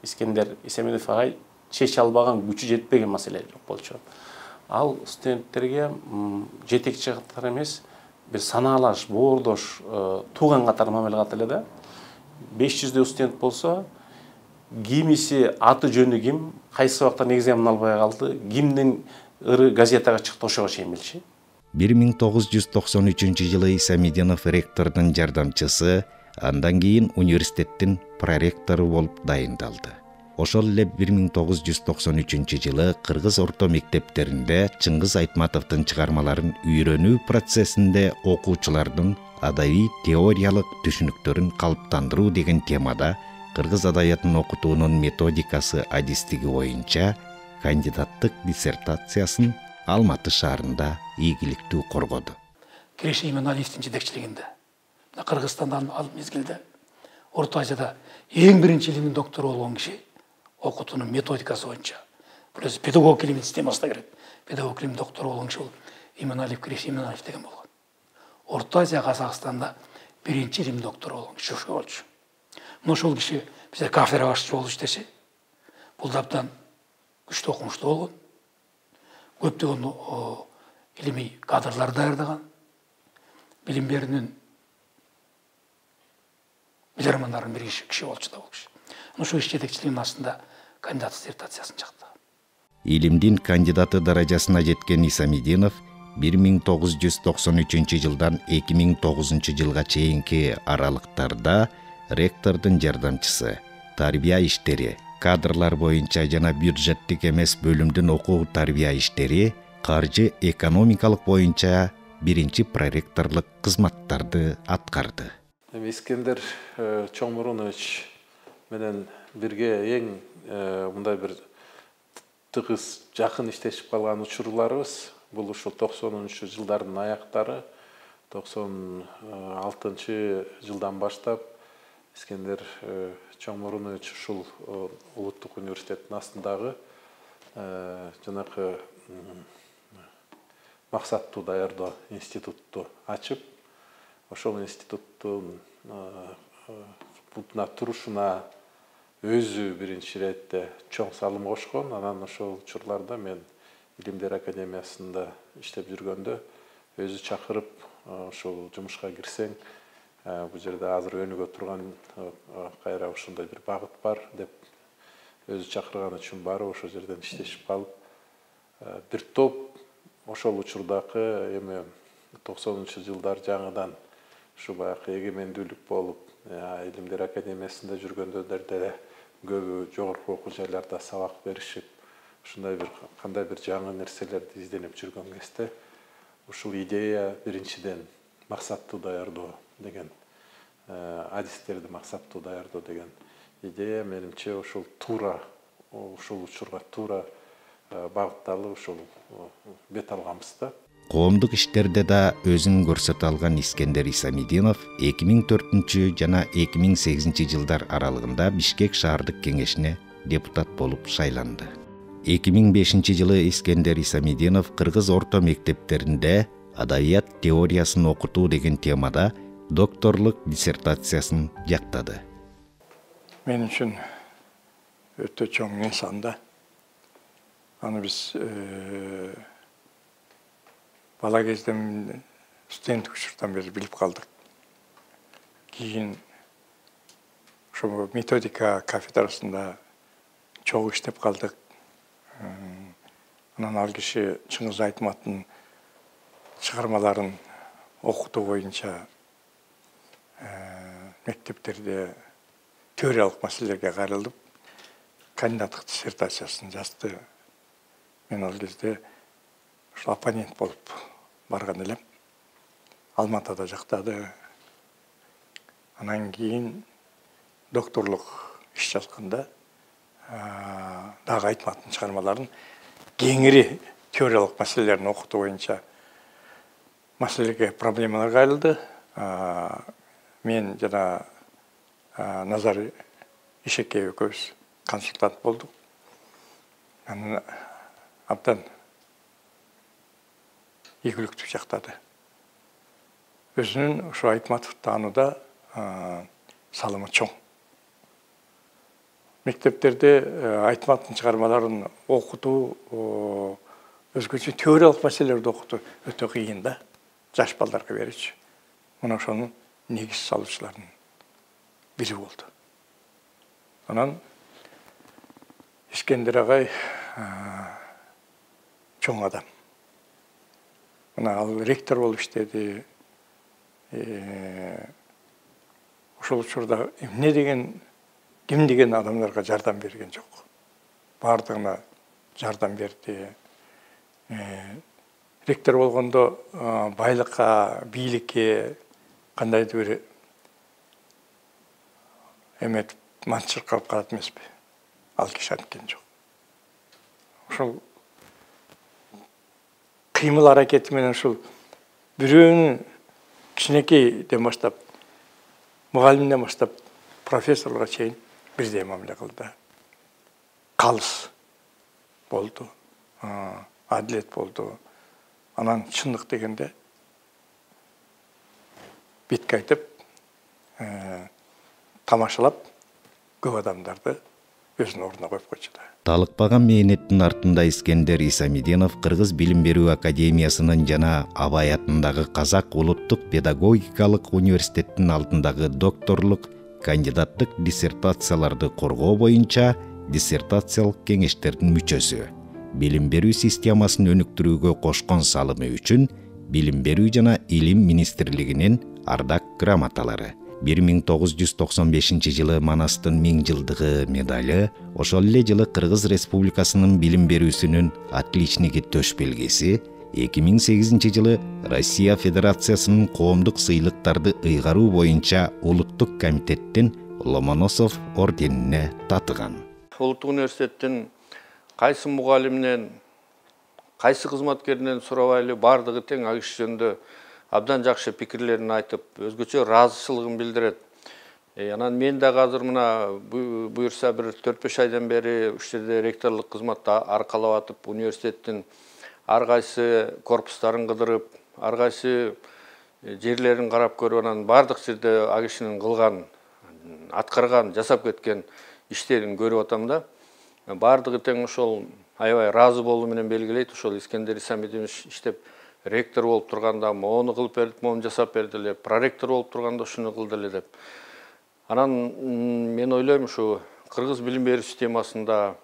Искендер Исамидов агай чече албаган, күчү жетпеген маселе жок болчу. Ал студенттерге жетекчи катары эмес, бир санаалаш, боордош, тууган катары мамиле кылат эле да. 500 студент болсо, кимиси аты жөнү ким, кайсы убакта экзамен албай калды, кимдин ыры газетага чыкты, ошого чейин билчи. 1993 жылы Исамидинов ректордун жардамчысы, андан кийин университеттин проректору болуп дайындалды. Ошол эле 1993 жылы кыргыз орто мектептеринде Чыңгыз Айтматовдун чыгармаларын үйрөнүү процессинде окуучулардын адабий теориялык түшүнүктөрүн калыптандыруу деген темада кыргыз адабиятын окутуунун методикасы адистиги боюнча кандидаттык диссертациясын Алматы шаарында ийгиликтүү коргоду. Киреше Иманалиевдин жетекчилигинде Кыргызстандан ал мезгилде Орто Азияда эң биринчи илимдин доктору болгон киши окутуунун методикасы боюнча, бул өзү педагог илимдин системасына кирет. Педагог илим доктору болгон киши Иманалиев, Киреше Иманалиев деген болгон. Орто Азия Казакстанда биринчи илим доктору болгон киши ошол болчу. Ошол киши бизде кафедра башчысы болуп иштесе, бул да абдан күчтүү окумуштуу болгон. Көптөгөн илимий кадрлар даярдаган, билим берүүнүн билермандардын бир киши болчу да бул киши. Ошол иш жетекчилигинин астында кандидат диссертациясын чыкты. Илимдин кандидаты даражасына жеткен Исамидинов 1993 жылдан 2009 жылга чейинки аралыктарда ректордун жардамчысы, тарбия иштери, кадрлар боюнча жана бюджеттик эмес бөлүмдүн окуу тарбия иштери, каржы экономикалык боюнча биринчи проректорлук кызматтарды аткарды. Искендер Чомурунович менен бирге эң мындай бир тыгыз жакын иштешип калган учурларыбыз бул ушул 90-жылдардын аяктары, 96 жылдан баштап Искендер Чомурунович ушул улуттук университеттин астындагы жанакы максаттуу даярдоо институтту ачып, ошол институттун бутуна турушуна өзү биринчи иретте чоң салым кошкон. Анан ошол учурларда мен Билимдер академиясында иштеп жүргөндө өзү чакырып, ошол жумушка кирсең, бул жерде азыр өнүгө турган кайра ушундай бир багыт бар деп өзү чакырган үчүн барып ошол жерден иштешип калып, бир топ ошол учурдагы эми 90-жылдар жаңыдан ушу баягы эгемендүүлүк болуп, Илимдер академиясында жүргөндөр деле көбү жогорку окуу жайларда сабак беришип, ушундай бир кандай бир жаңы нерселерди изденип жүргөн кезде ушул идея биринчиден максаттуу даярдоо деген, адистерди максаттуу даярдоо деген идея менимче ушул туура, ушул учурга туура багытталып ушул бет алганбыз да. Коомдук иштерде да өзүн көрсөтө алган Искендер Исамидинов 2004 жана 2008 жылдар аралыгында Бишкек шаардык кеңешине депутат болуп шайланды. 2005 жылы Искендер Исамидинов кыргыз орто мектептеринде адабият теориясын окутуу деген темада докторлук диссертациясын жактады. Мен үчүн өтө чоң нерсе да. Аны биз бала кезден студенттик учурдан бери билип калдык. Кийин ошо методика кафедрасында чогуу иштеп калдык. Анан ал киши Чыңгыз Айтматтын чыгармаларын окутуу боюнча мектептерде теориялык маселелерге кайрылып, кандидаттык диссертациясын жазды. Мен ал кезде оппонент болуп барган элем. Алматыда жактады. Анан кийин докторлук иш жазганда дагы Айтматтын чыгармаларын кеңири теориялык маселелерин окутуу боюнча маселеге проблемалар кайрылды. Мен жана Назар Ишекеев экөөбүз консультант болдук. Анан абдан ийгиликтүү жактады. Өзүнүн ушу Айтматовду таанууда салымы чоң. Мектептерде Айтматтын чыгармаларын окутуу, өзгөчө теориялык маселелерди окутуу өтө кыйын да, жаш балдарга берүүчү. Мына ошонун негиз салуучуларынын бири болду. Анан Искендер агай чоң адам. Мына ал ректор болуп иштеди. Ошол учурда эмне деген, ким деген адамдарга жардам берген жок. Бардыгына жардам берди. Ректор болгондо байлыкка, бийликке кандайдыр бир эмет манчыркап калат эмеспи? Ал киши анткен жок. Ошол кыймыл аракети менен ушул бирөөнүн кичинекейден баштап, мугалимден баштап профессорго чейин бирдей мамиле кылды. Калыс болду, адилет болду. Анан чындык дегенде бетке айтып, тамашалап көп адамдарды өзүнүн ордуна коюп койчу да. Талыкпаган мээнеттин артында Искендер Исамидинов Кыргыз Билим берүү академиясынын жана Абай атындагы Казак улуттук педагогикалык университеттин алдындагы докторлук, кандидаттык диссертацияларды коргоо боюнча диссертациялык кеңештердин мүчөсү. Билим берүү системасын өнүктүрүүгө кошкон салымы үчүн Билим берүү жана Илим министрлигинин ардак грамоталары, 1995 жылы Манастын 1000 жылдыгы медали, ошол эле жылы Кыргыз Республикасынын билим берүүсүнүн отличниги төш белгиси, 2008 жылы Россия Федерациясынын коомдук сыйлыктарды ыйгаруу боюнча улуттук комитеттин Ломоносов орденине татыган. Улуттук университеттин кайсы мугалиминен, кайсы кызматкеринен сурабайлы бардыгы тең ак иш жөнүндө абдан жакшы пикирлерин айтып, өзгөчө ыраазычылыгын билдирет. Анан мен дагы азыр мына буюрса бир 4-5 айдан бери ушул жерде ректорлук кызматта аркалап атып, университеттин ар кайсы корпустарын кыдырып, ар кайсы жерлерин карап көрүп, анан бардык жерде ак ишинин кылган, аткарган, жасап кеткен иштерин көрүп атам да. Бардыгы тең ошол аябай ыраазы болуу менен белгилейт. Ошол Искендер Исамидинович иштеп ректор болуп турганда мону кылып бердик, мону жасап берди эле, проректор болуп турганда ушуну кылды эле деп. Анан мен ойлойм, ушу кыргыз билим берүү системасында,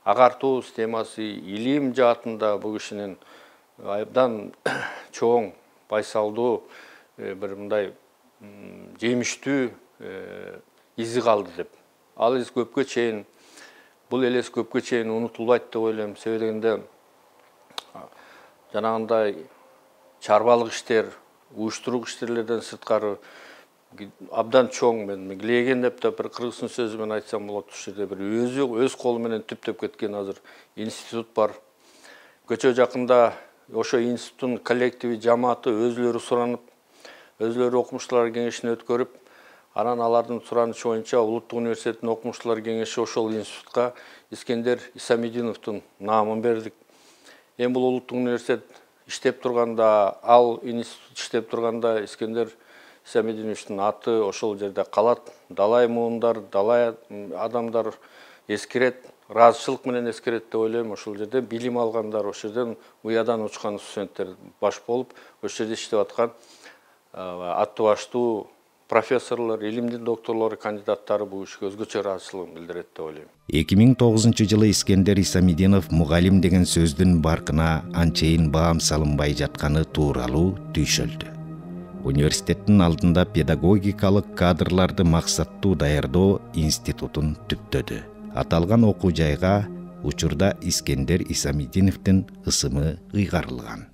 агартуу системасы, илим жаатында бул кишинин абдан чоң, байсалдуу, бир мындай жемиштүү изи калды деп. Ал из көпкө чейин, бул элес көпкө чейин унутулбайт деп ойлойм. Себеби дегенде жанагындай чарбалык иштер, уюштурук иштерлерден сырткары абдан чоң, мен миглеген деп бир кыргыздын сөзү менен айтсам болот, ушул жерде бир өз колу менен түптөп кеткен азыр институт бар. Көчө жакында ошо институттун коллективи, жамааты өзүлөрү суранып, өзүлөрү окумуштуулар кеңешин өткөрүп, анан алардын суранычы боюнча Улуттук университеттин окумуштуулар кеңеши ошол институтка Искендер Исамидиновдун наамын бердик. Эми бул Улуттук университет иштеп турганда, ал институт иштеп турганда Искендер Исамидиновичтин аты ошол жерде калат. Далай муундар, далай адамдар эскерет, ыраазычылык менен эскерет деп ойлойм. Ошол жерде билим алгандар, ошол жерден уядан учкан студенттер баш болуп, ошол жерде иштеп аткан аты баштуу профессорлор, илимдин докторлору, кандидаттары бул ишке өзгөчө ыраазычылыгын билдирет деп ойлойм. 2009 жылы Искендер Исамидинов мугалим деген сөздүн баркына анчейин баам салынбай жатканы тууралуу түйшөлдү. Университеттин алдында педагогикалык кадрларды максаттуу даярдоо институтун түптөдү. Аталган окуу жайга учурда Искендер Исамидиновдун ысымы ыйгарылган.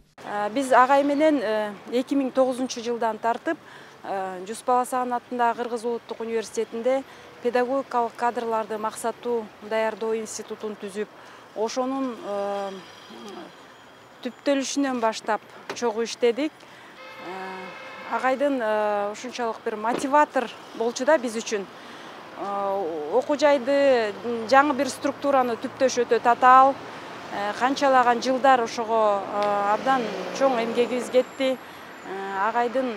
Биз агай менен 2009 жылдан тартып Жусуп Баласаган атындагы Кыргыз Улуттук университетинде педагогикалык кадрларды максаттуу даярдоо институтун түзүп, ошонун түптөлүшүнөн баштап чогуу иштедик. Агайдын ушунчалык бир мотиватор болчу да биз үчүн. Окуу жайды жаңы бир структураны түптөш өтө татаал. Канчалаган жылдар ошого абдан чоң эмгегибиз кетти. Агайдын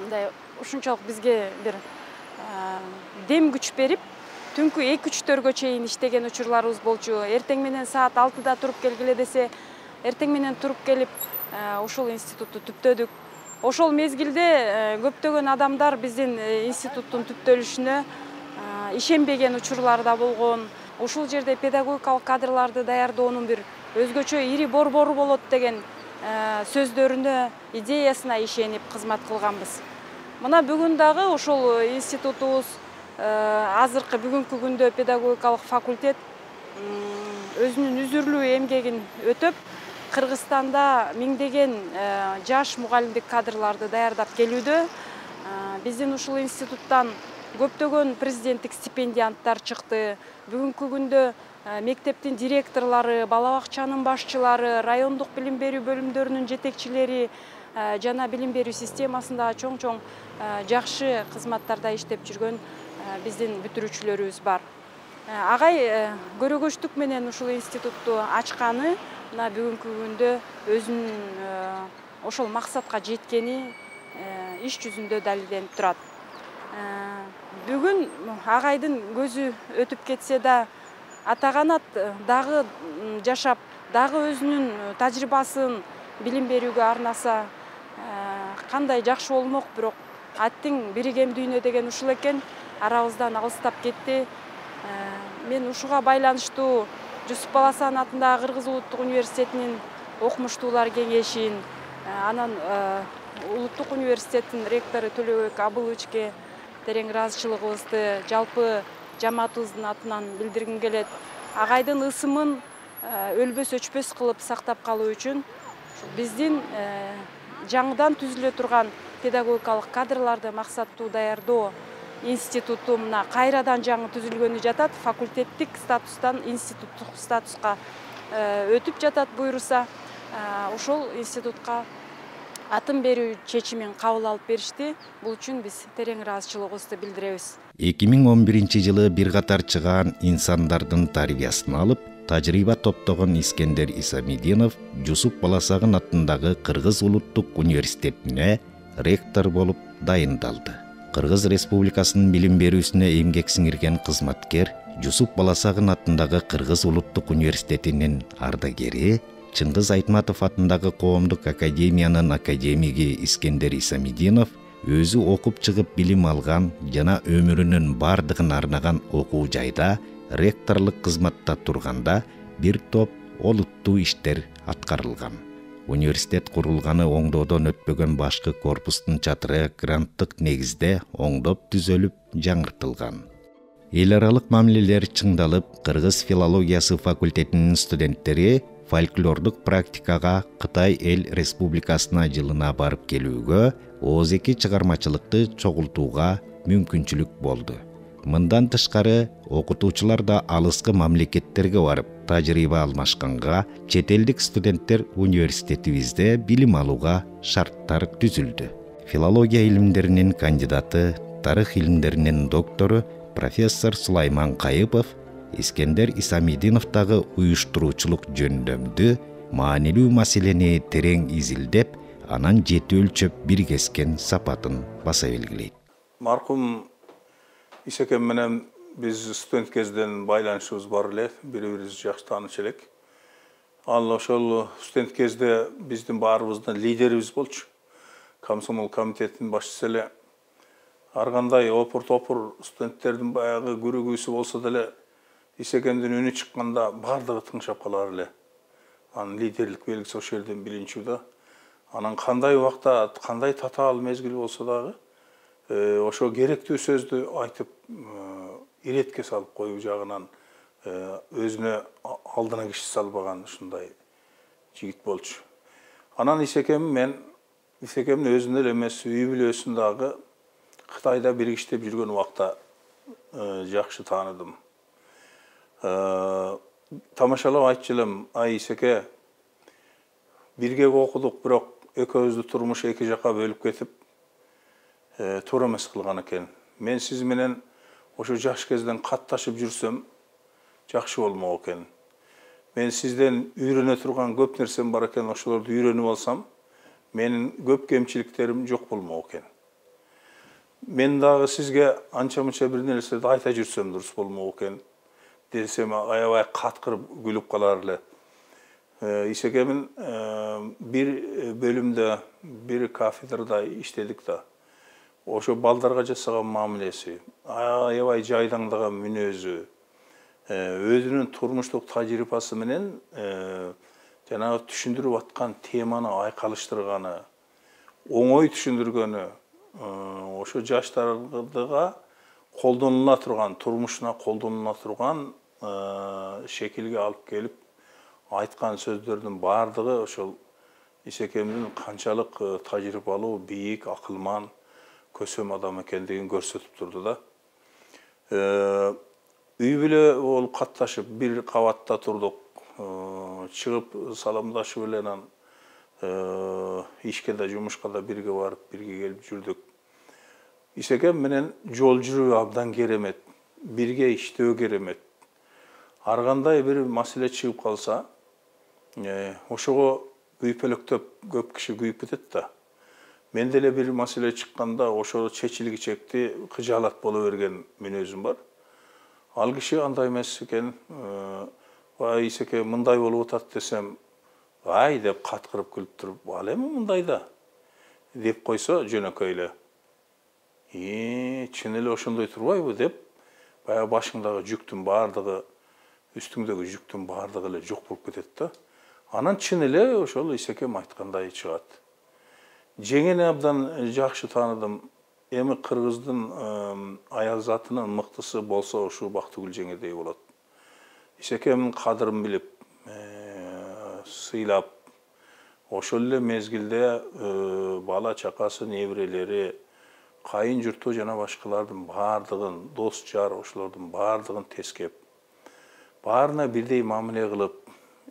мындай ушунчалык бизге бир дем күч берип, түнкү 2-3-төргө чейин иштеген учурларыбыз болчу. Эртең менен саат 6-да туруп келгиле десе, эртең менен туруп келип, ушул институтту түптөдүк. Ошол мезгилде көптөгөн адамдар биздин институттун түптөлүшүнө ишенбеген учурлар да болгон. Ушул жерде педагогикалык кадрларды даярдоонун бир өзгөчө ири борбору болот деген сөздөрүнө, идеясына ишенип кызмат кылганбыз. Мына бүгүн дагы ошол институтубуз азыркы бүгүнкү күндө педагогикалык факультет өзүнүн үзүрлүү эмгегин өтөп, Кыргызстанда миңдеген жаш мугалимдик кадрларды даярдап келүүдө. Биздин ушул институттан көптөгөн президенттик стипендианттар чыкты. Бүгүнкү күндө мектептин директорлору, бала бакчанын башчылары, райондук билим берүү бөлүмдөрүнүн жетекчилери жана билим берүү системасында чоң-чоң жакшы кызматтарда иштеп жүргөн биздин бүтүрүүчүлөрүбүз бар. Агай көрөгөчтүк менен ушул институтту ачканы, мына бүгүнкү күндө өзүнүн ошол максатка жеткени иш жүзүндө далилденип турат. Бүгүн агайдын көзү өтүп кетсе да, атаганат дагы жашап, дагы өзүнүн тажрыйбасын билим берүүгө арнаса кандай жакшы болмок, бирок аттың биригем дүйнө деген ушул экен, арабыздан алыстап кетти. Мен ушуга байланыштуу Жусуп Баласаган атындагы Кыргыз Улуттук университетинин окумуштуулар кеңешин, анан Улуттук университеттин ректору Төлөбек Абыловичке терең ыраазычылыгыбызды жалпы жамаатыбыздын атынан билдиргим келет. Агайдын ысымын өлбөс өчпөс кылып сактап калуу үчүн Биздин жаңыдан түзүлө турган педагогикалык кадрларды максаттуу даярдоо институту мына кайрадан жаңы түзүлгөнү жатат, факультеттик статустан институттук статуска өтүп жатат буйруса. Ошол институтка атын берүү чечимин кабыл алып беришти. Бул үчүн биз терең ыраазычылыгыбызды билдиребиз. 2011-жылы бир катар чыгаан инсандардын тарбиясын алып, тажрыйба топтогон Искендер Исамидинов Жусуп Баласагын атындагы Кыргыз улуттук университетине ректор болуп дайындалды. Кыргыз Республикасынын билим берүүсүнө эмгек сиңирген кызматкер Жусуп Баласагын атындагы Кыргыз улуттук университетинин ардагери, Чыңгыз Айтматов атындагы Коомдук академиянын академиги Искендер Исамидинов өзү окуп чыгып билим алган жана өмүрүнүн бардыгын арнаган окуу жайда ректорлук кызматта турганда бир топ олуттуу иштер аткарылган. Университет курулганы оңдоодон өтпөгөн башкы корпустун чатыры гранттык негизде оңдоп түзөлүп жаңыртылган. Эл аралык мамилелер чыңдалып, Кыргыз филологиясы факультетинин студенттери фольклордук практикага Кытай Эл Республикасына жылына барып келүүгө, ооз-эки чыгармачылыкты чогултууга мүмкүнчүлүк болду. Мындан тышкары, окутуучулар да алыскы мамлекеттерге барып, тажрыйба алмашканга, чет элдик студенттер университетибизде билим алууга шарттар түзүлдү. Филология илимдеринин кандидаты, тарых илимдеринин доктору профессор Сулайман Кайыпов Искендер Исамидиновдагы уюштуруучулук жөндөмдү, маанилүү маселени терең изилдеп, анан жети өлчөп биргескен сапатын баса белгилейт. Маркум Исекем менен биз студент кезден байланышыбыз бар эле, бири-бирибизди жакшы тааныш элек. Ал ошол студент кезде биздин баарыбыздын лидерибиз болчу. Комсомол комитетинин башчысы эле. Ар кандай опур-топур студенттердин баягы күрөгүүсү болсо деле, Исекемдин үнү чыкканда бардыгы тыңшап калар эле. Анын лидерлик белгиси ошол жерден билинчү да. Анан кандай убакта, кандай татаал мезгил болсо дагы, ошо керектүү сөздү айтып, иретке салып коюу жагынан өзүнө алдына киши салбаган ушундай жигит болчу. Анан Исекемдин өзүнө эле эмес, үй бүлөсүн дагы Кытайда биргиштеп жүргөн убакта жакшы тааныдым. Тамашалап айтчу элем, ай Исеке, бирге окудук, бирок экөөбүздүн турмуш эки жакка бөлүп кетип, туура эмес кылган экен. Мен сиз менен ошо жаш кезден катташып жүрсөм, жакшы болмок экен. Мен сизден үйрөнө турган көп нерсем бар экен, ошолорду үйрөнүп алсам, менин көп кемчиликтерим жок болмок экен. Мен дагы сизге анча-мынча бир нерселерди айта жүрсөм дурус болмок экен. Десем, аябай каткырып күлүп калар эле. Исекемин бир бөлүмдө, бир кафедрада иштедик да. Ошо балдарга жасаган мамилеси, аябай жайдаңдаган мүнөзү, өзүнүн турмуштук тажрыйбасы менен жанагы түшүндүрүп аткан теманы айкалыштырганы, оңой түшүндүргөнү, ошо жаштарга колдонула турган, турмушуна колдонула турган шекилге алып келип айткан сөздөрдүн бардыгы ошол Исекемдин канчалык тажрыйбалуу, бийик, акылман, көсөм адам экендигин көрсөтүп турду да. Үй бүлө болуп катташып бир кабатта турдук, чыгып саламдашып эле анан ишке да жумушка да бирге барып, бирге келип жүрдүк. Исекем менен жол жүрүү абдан керемет, бирге иштөө керемет. Ар кандай бир маселе чыгып калса, ошого күйпөлөктөп көп киши күйүп кетет да. Мен деле бир маселе чыкканда ошо чечилгичекти кыжаалат боло берген мүнөзүм бар. Ал киши андай эмес экен, ай Исеке мындай болуп атат десем, ай деп каткырып күлүп туруп, ал эми мындай да деп койсо жөнөкөй эле. Чын эле ошондой турбайбы деп, баягы башыңдагы жүктүн бардыгы, үстүңдөгү жүктүн бардыгы эле жок болуп кетет да. Анан чын эле ошол Исекем айткандай чыгат. Жеңени абдан жакшы тааныдым. Эми Кыргыздын аял затынын мыктысы болсо ушул Бактыгүл жеңедей болот. Исекемдин кадырын билип, сыйлап, ошол эле мезгилде бала чакасы, неберелери, кайын журту жана башкалардын баардыгын, дос жар ошолордун баардыгын тескеп, баарына бирдей мамиле кылып,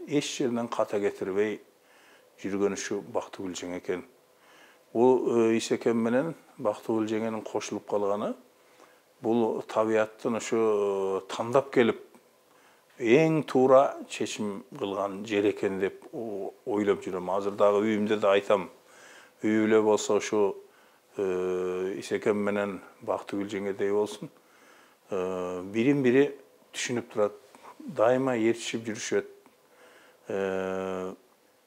эч жерден ката кетирбей жүргөн ушу Бактыгүл жең экен. Бул Исекем менен Бактыгүл жеңенин кошулуп калганы бул табияттын ушу тандап келип эң туура чечим кылган жер экен деп ойлоп жүрөм. Азыр дагы үйүмдө да айтам. Үй эле болсо ушу Исекем менен Бактыгүл жеңедей болсун. Бирин бири түшүнүп турат. Дайыма ээрчишип жүрүшөт.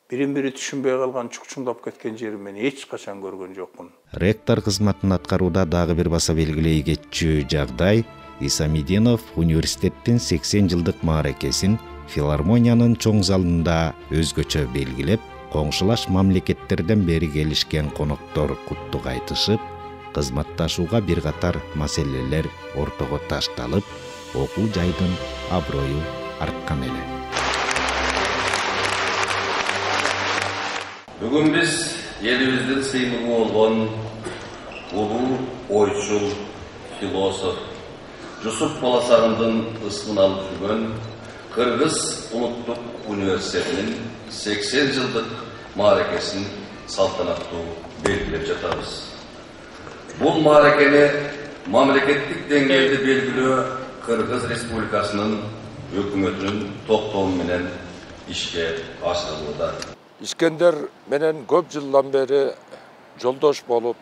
Бирин бири түшүнбөй калган, чукчуңдап кеткен жерин мен эч качан көргөн жокмун. Ректор кызматын аткарууда дагы бир баса белгилей кетчү жагдай Исамидинов университеттин 80 жылдык мааракесин филармониянын чоң залында өзгөчө белгилеп, коңшулаш мамлекеттерден бери келишкен коноктор куттук айтышып, кызматташууга бир катар маселелер ортого ташталып, окуу жайдын аброю арткан эле. Бүгүн биз элибиздин сыймыгы болгон улуу ойчул, философ Жусуп Баласагындын ысмын алып жүргөн Кыргыз Улуттук университетинин 80 жылдык мааракесин салтанаттуу белгилеп жатабыз. Бул мааракени мамлекеттик деңгээлде белгилөө Кыргыз Республикасынын өкмөтүнүн токтому менен ишке ашырылууда. Искендер менен көп жылдан бери жолдош болуп,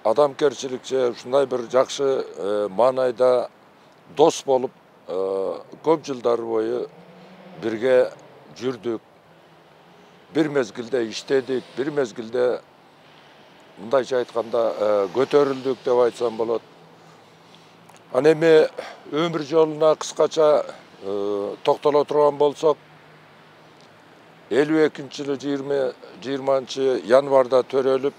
адамгерчиликче ушундай бир жакшы маанайда дос болуп, көп жылдар бою бирге жүрдүк. Бир мезгилде иштедик, бир мезгилде мындайча айтканда көтөрүлдүк деп айтсам болот. Ана эми өмүр жолуна кыскача токтоло турган болсок, 52-жылы 20 январда төрөлүп,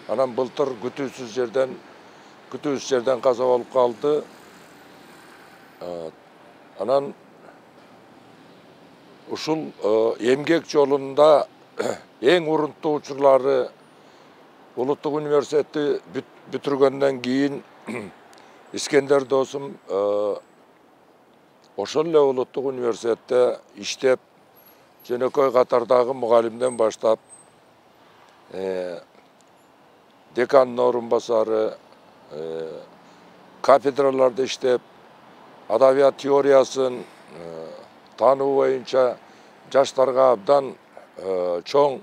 анан былтыр күтүүсүз жерден каза болуп калды. Анан ушул эмгек жолунда эң урунттуу учурлары Улуттук университетти бүтүргөндөн кийин Искендер досум ошол эле Улуттук университетте иштеп, жөнөкөй катардагы мугалимден баштап декандын орун басары, кафедраларда иштеп, адабият теориясын таануу боюнча жаштарга абдан чоң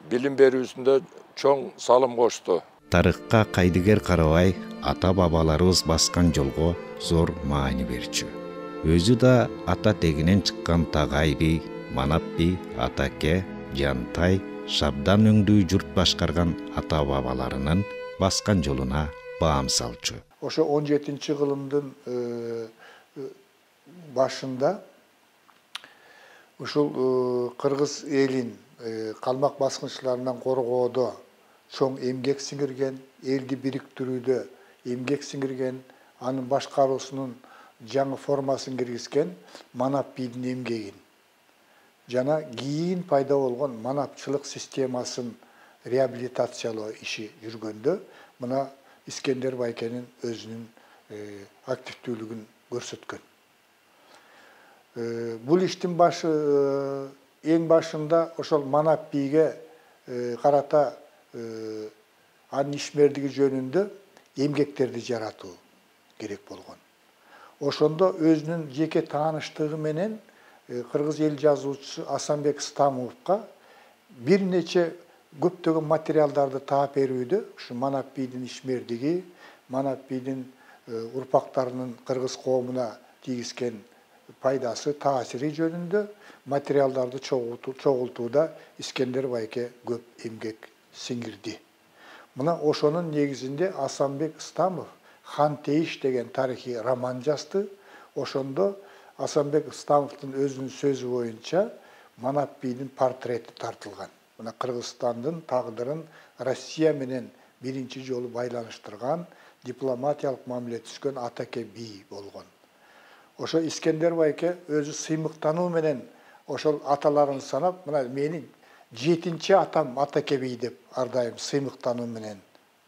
билим берүүсүндө чоң салым кошту. Тарыхка кайдыгер карабай, ата-бабаларыбыз баскан жолго зор маани берчү. Өзү да ата тегинен чыккан Тагай би, Манап би, Атаке, Жантай, Шабдан өңдүү журт башкарган ата-бабаларынын баскан жолуна баам салчу. Ошо 17-кылымдын башында ушул кыргыз элин калмак баскынчыларынан коргоодо чоң эмгек сиңирген, элди бириктирүүдө эмгек сиңирген, анын башкаруусунун жаңы формасын киргизген Манап бийдин эмгегин жана кийин пайда болгон манапчылык системасын реабилитациялоо иши жүргөндө мына Искендер Байкенин өзүнүн активдүүлүгүн көрсөткөн. Бул иштин эң башында ошол Манап бийге карата анын ишмердиги жөнүндө эмгектерди жаратуу керек болгон. Ошондо өзүнүн жеке тааныштыгы менен кыргыз эл жазуучусу Асанбек Стамовго бир нече көптөгөн материалдарды таап берүүдө ушу Манап бийдин ишмердиги, Манап бийдин урпактарынын кыргыз коомуна тийгизген пайдасы, таасири жөнүндө материалдарды чогултууда Искендер Байке көп эмгек сиңирди. Мына ошонун негизинде Асанбек Стамов Хан Тейиш деген тарихи роман жазды. Ошондо Асанбек Стамовдун өзүнүн сөзү боюнча Манап бийдин портрети тартылган. Мына Кыргызстандын тагдырын Россия менен биринчи жолу байланыштырган, дипломатиялык мамиле түзгөн Атаке бий болгон. Ошо Искендер Байке өзү сыймыктануу менен ошол аталарын санап, мына менин 7-ci atam Атакеби деп ардайым сыймыктануу менен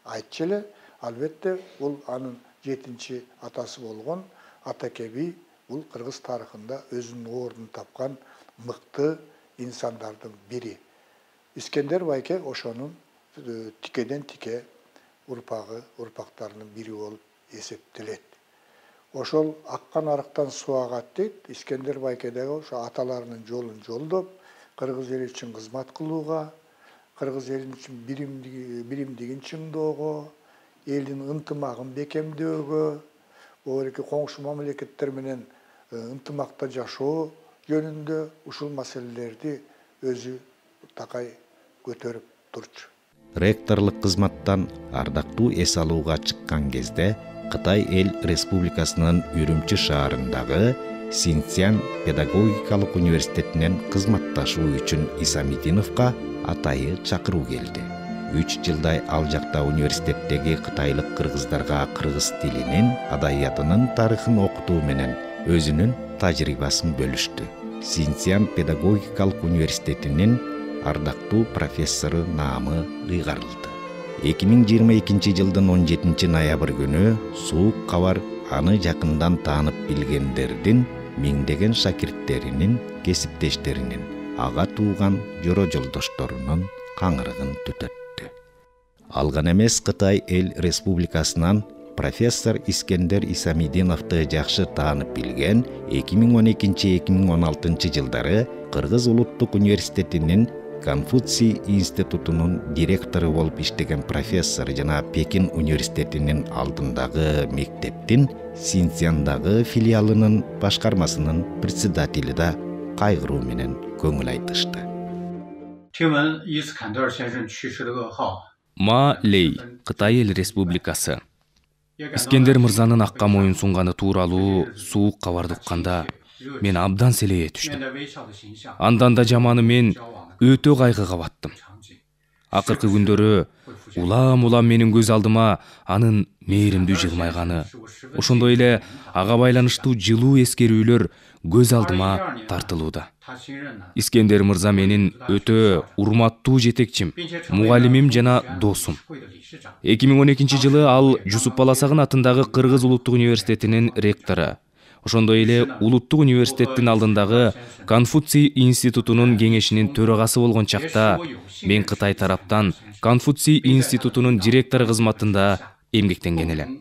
айтчу эле. Албетте бул анын 7-ci атасы болгон Атакеби бул кыргыз тарыхында өзүнүн ордун тапкан мыкты инсандардын бири. Искендер Байке ошонун тикеден тике урпактарынын бири болуп эсептелет. Ошол аккан арыктан суу агат дейт. Искендер Байке дагы ошо аталарынын жолун жолдоп, кыргыз эли үчүн кызмат кылууга, кыргыз эли үчүн биримдигин чыңдоого, элдин ынтымагын бекемдөөгө, оореки коңшу мамлекеттер менен ынтымакта жашоо жөнүндө ушул маселелерди өзү такай көтөрүп турчу. Ректорлук кызматтан ардактуу эс алууга чыккан кезде Кытай Эл Республикасынын Үрүмчү шаарындагы Синьцзян педагогикалык университетинен кызматташуу үчүн Исамидиновго атайы чакыруу келди. 3 жылдай ал жакта университеттеги кытайлык кыргыздарга кыргыз тилинин, адабиятынын тарыхын окутуу менен өзүнүн тажрыйбасын бөлүштү. Синьцзян педагогикалык университетинин ардактуу профессору наамы ыйгарылды. 2022 жылдын 17 ноябрь күнү суук кабар аны жакындан таанып билгендердин миңдеген шакирттеринин, кесиптештеринин, ага тууган жора жолдошторунун каңырыгын түтөттү. Алган эмес Кытай Эл Республикасынан профессор Искендер Исамидиновду жакшы таанып билген 2012-2016 жылдары Кыргыз Улуттук университетинин Конфуций институтунун директору болуп иштеген профессор жана Пекин университетинин алдындагы мектептин Синьцзяндагы филиалынын башкармасынын председатели да кайгыруу менен көңүл айтышты. Ма Лей, Кытай Эл Республикасы. Искендер мырзанын акка моюн сунганы тууралуу суук кабарды укканда мен абдан селее түштүм. Андан да жаманы мен өтө кайгыга баттым. Акыркы күндөрү улам менин көз алдыма анын мээримдүү жылмайганы, ошондой эле ага байланыштуу жылуу эскерүүлөр көз алдыма тартылууда. Искендер мырза менин өтө урматтуу жетекчим, мугалимим жана досум. 2012 жылы ал Жусуп Баласагын атындагы Кыргыз Улуттук университетинин ректору, ошондой эле Улуттук университеттин алдындагы Конфуций институтунун кеңешинин төрагасы болгон чакта мен Кытай тараптан Конфуций институтунун директору кызматында эмгектенген элем.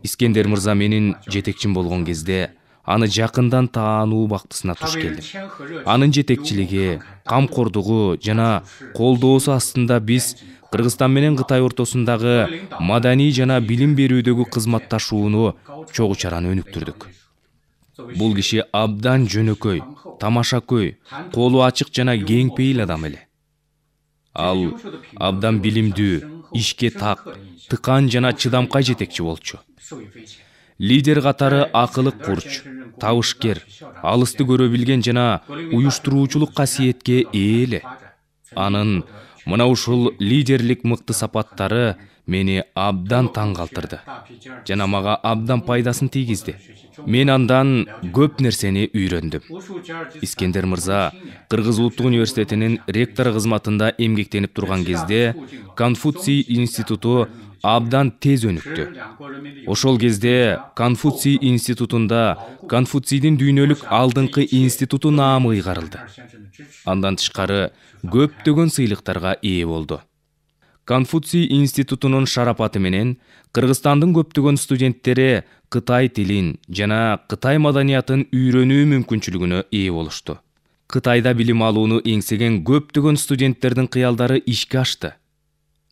Искендер мырза менин жетекчим болгон кезде аны жакындан таануу бактысына туш келдим. Анын жетекчилиги, камкордугу жана колдоосу астында биз Кыргызстан менен Кытай ортосундагы маданий жана билим берүүдөгү кызматташууну чогуу чараны өнүктүрдүк. Бул киши абдан жөнөкөй, тамашакөй, колу ачык жана кең пейил адам эле. Ал абдан билимдүү, ишке так, тыкан жана чыдамкай жетекчи болчу. Лидер катары акылык курч, табышкер, алысты көрө билген жана уюштуруучулук касиетке ээ эле. Анын мына ушул лидерлик мыкты сапаттары мени абдан таң калтырды жана мага абдан пайдасын тийгизди. Мен андан көп нерсени үйрөндүм. Искендер мырза Кыргыз Улуттук университетинин ректор кызматында эмгектенип турган кезде Конфуций институту абдан тез өнүктү. Ошол кезде Конфуций институтунда Конфуцийдин дүйнөлүк алдыңкы институту наамы ыйгарылды. Андан тышкары көптөгөн сыйлыктарга ээ болду. Конфуций институтунун шарапаты менен Кыргызстандын көптөгөн студенттери Кытай тилин жана Кытай маданиятын үйрөнүү мүмкүнчүлүгүнө ээ болушту. Кытайда билим алууну эңсеген көптөгөн студенттердин кыялдары ишке ашты.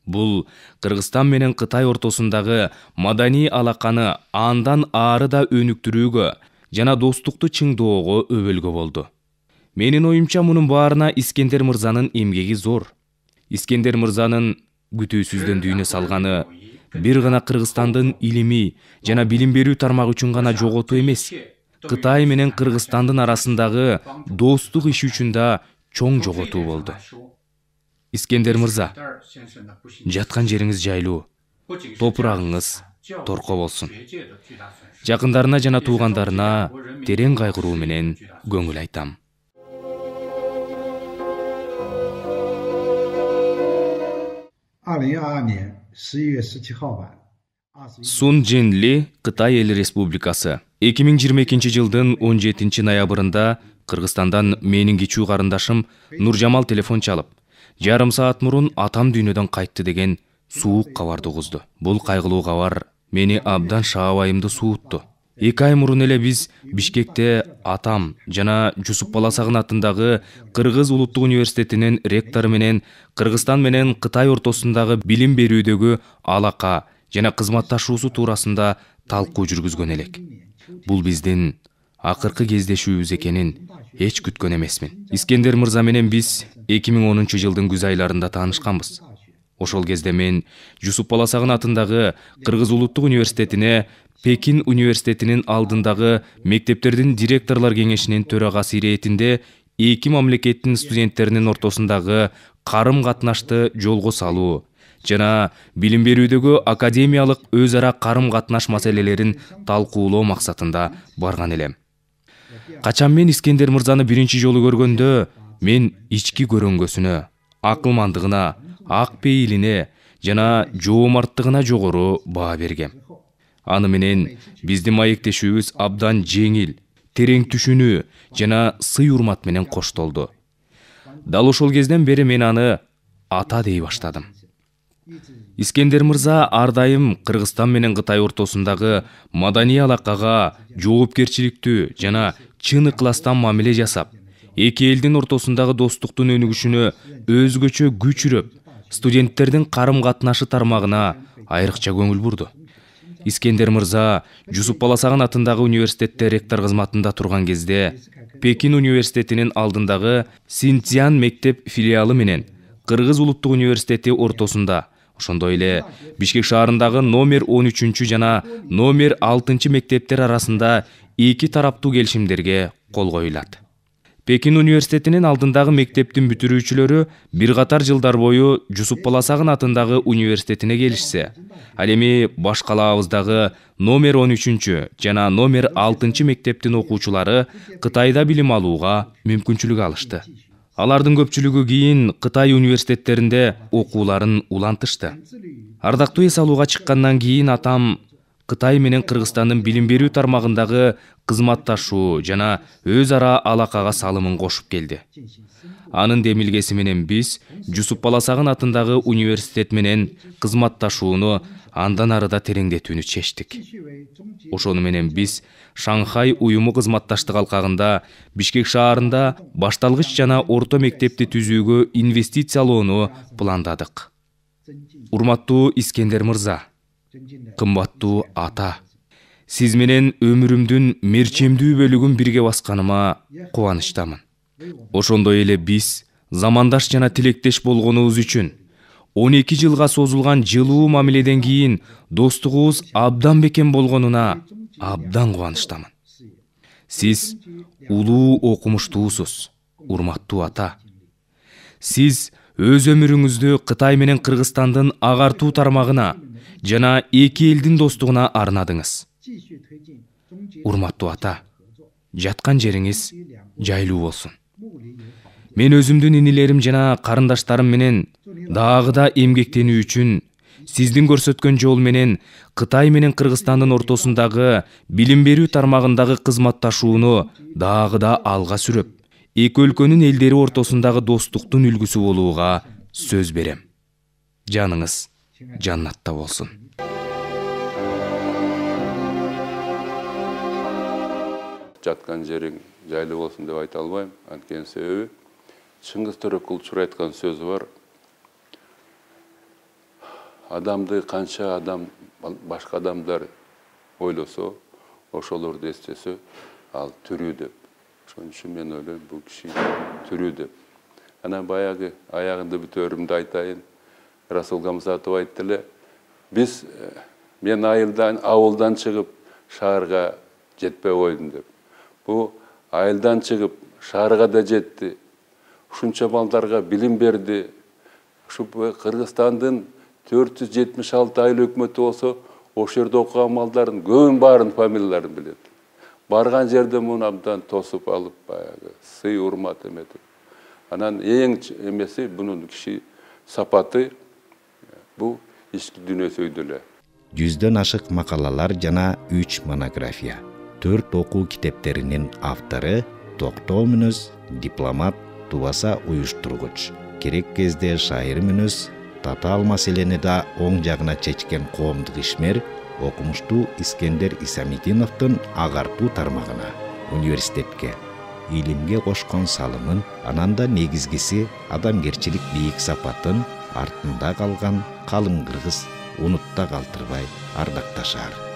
Бул Кыргызстан менен Кытай ортосундагы маданий алаканы андан ары да өнүктүрүүгө жана достукту чыңдоого өбөлгө болду. Менин оюмча мунун баарына Искендер мырзанын эмгеги зор. Искендер мырзанын күтүүсүздөн дүйнө салганы бир гана Кыргызстандын илими жана билим берүү тармагы үчүн гана жоготуу эмес, Кытай менен Кыргызстандын арасындагы достук иши үчүн да чоң жоготуу болду. Искендер мырза, жаткан жериңиз жайлуу, топурагыңыз торко болсун. Жакындарына жана туугандарына терең кайгыруу менен көңүл айтам. 2022年11月17号晚。 Сун Джин Ли, Кытай Эл Республикасы. 2022 жылдын 17 ноябрында Кыргызстандан менин кичүү карындашым Нуржамал телефон чалып, жарым саат мурун атам дүйнөдөн кайтты деген суук кабарды угузду. Бул кайгылуу кабар мени абдан шаабайымды суутту. 2 ай мурун эле биз Бишкекте атам жана Жусуп Баласагын атындагы Кыргыз Улуттук университетинин ректору менен Кыргызстан менен Кытай ортосундагы билим берүүдөгү алака жана кызматташуусу туурасында талкуу жүргүзгөн элек. Бул биздин акыркы кездешүүбүз экенин эч күткөн эмесмин. Искендер мырза менен биз 2010 жылдын күз айларында таанышканбыз. Ошол кезде мен Жусуп Баласагын атындагы Кыргыз Улуттук университетине Пекин университетинин алдындагы мектептердин директорлор кеңешинин төрагасы иретинде эки мамлекеттин студенттеринин ортосундагы карым-катнашты жолго салуу жана билим берүүдөгү академиялык өз ара карым-катнаш маселелерин талкуулоо максатында барган элем. Качан мен Искендер мырзаны биринчи жолу көргөндө, мен ички көрөңгөсүнө, акылмандыгына, ак пейилине жана жоомарттыгына жогору баа бергем. Аны менен биздин маектешүүбүз абдан жеңил, терең түшүнүү жана сый урмат менен коштолду. Дал ошол кезден бери мен аны ата дей баштадым. Искендер мырза ар дайым Кыргызстан менен Кытай ортосундагы маданий алакага жоопкерчиликтүү жана чын ыкластан мамиле жасап, эки элдин ортосундагы достуктун өнүгүшүнө өзгөчө күч үрөп, студенттердин карым-катнашы тармагына айрыкча көңүл бурду. Искендер мырза Жусуп Баласагын атындагы университетте ректор кызматында турган кезде Пекин университетинин алдындагы Синцзян мектеп филиалы менен Кыргыз Улуттук университети ортосунда, ошондой эле Бишкек шаарындагы номер 13 жана номер 6 мектептер арасында эки тараптуу келишимдерге кол коюлат. Пекин университетинин алдындагы мектептин бүтүрүүчүлөрү бир катар жылдар бою Жусуп Баласагын атындагы университетине келишсе, ал эми баш калаабыздагы номер 13 жана номер 6 мектептин окуучулары Кытайда билим алууга мүмкүнчүлүк алышты. Алардын көпчүлүгү кийин Кытай университеттеринде окууларын улантышты. Ардактуу эс алууга чыккандан кийин атам Кытай менен Кыргызстандын билим берүү тармагындагы кызматташуу жана өз ара алакага салымын кошуп келди. Анын демилгеси менен биз Жусуп Баласагын атындагы университет менен кызматташууну андан арыда тереңдетүүнү чечтик. Ошону менен биз Шанхай уюму кызматташтык алкагында Бишкек шаарында башталгыч жана орто мектепти түзүүгө инвестициялоону пландадык. Урматтуу Искендер мырза, кымбаттуу ата, сиз менен өмүрүмдүн мерчемдүү бөлүгүн бирге басканыма кубанычтамын. Ошондой эле биз замандаш жана тилектеш болгонубуз үчүн 12 жылга созулган жылуу мамиледен кийин достугубуз абдан бекем болгонуна абдан кубанычтамын. Сиз улуу окумуштуусуз, урматтуу ата. Сиз өз өмүрүңүздү Кытай менен Кыргызстандын агартуу тармагына жана эки элдин достугуна арнадыңыз. Урматтуу ата, жаткан жериңиз жайлуу болсун. Мен өзүмдүн инилерим жана карындаштарым менен дагы да эмгектенүү үчүн сиздин көрсөткөн жол менен Кытай менен Кыргызстандын ортосундагы билим берүү тармагындагы кызматташууну дагы да алга сүрөп, эки өлкөнүн элдери ортосундагы достуктун үлгүсү болууга сөз берем. Жаныңыз жаннатта болсун. Жаткан жериң жайлуу болсун деп айта албайм. Анткени себеби Чыңгыз Төрөкулчур айткан сөзү бар. Адамды канча адам башка адамдар ойлосо, ошолорду эстесе, ал түрүү деп. Ошон үчүн мен ойлойм, бул киши түрүү деп. Анан баягы аягында бүтөрүмдү айтайын. Расул Гамзатов айтты эле, биз мен ауылдан чыгып шаарга жетпей койдум деп. Бу айылдан чыгып шаарга да жетти. Ушунча балдарга билим берди. Ушу Кыргызстандын 476 айыл өкмөтү болсо, ошол жерде окуган балдардын көбүн баарын фамилияларын билет. Барган жерде муну абдан тосуп алып, баягы сый урмат эметип. Анан эң эмеси бунун киши сапаты бул ички дүйнөсү эле. 100дөн ашык макалалар жана 3 монография. 4 окуу китептеринин автору, токтоо мүнөз, дипломат, тубаса уюштургуч. Керек кезде шайыр мүнөз, татаал маселени да оң жагына чечкен коомдук ишмер, окумуштуу Искендер Исамидиновдун агартуу тармагына, университетке, илимге кошкон салымын, ананда негизгиси адамгерчилик бийик сапатын артында калган калың кыргыз унутта калтырбай ардакташар.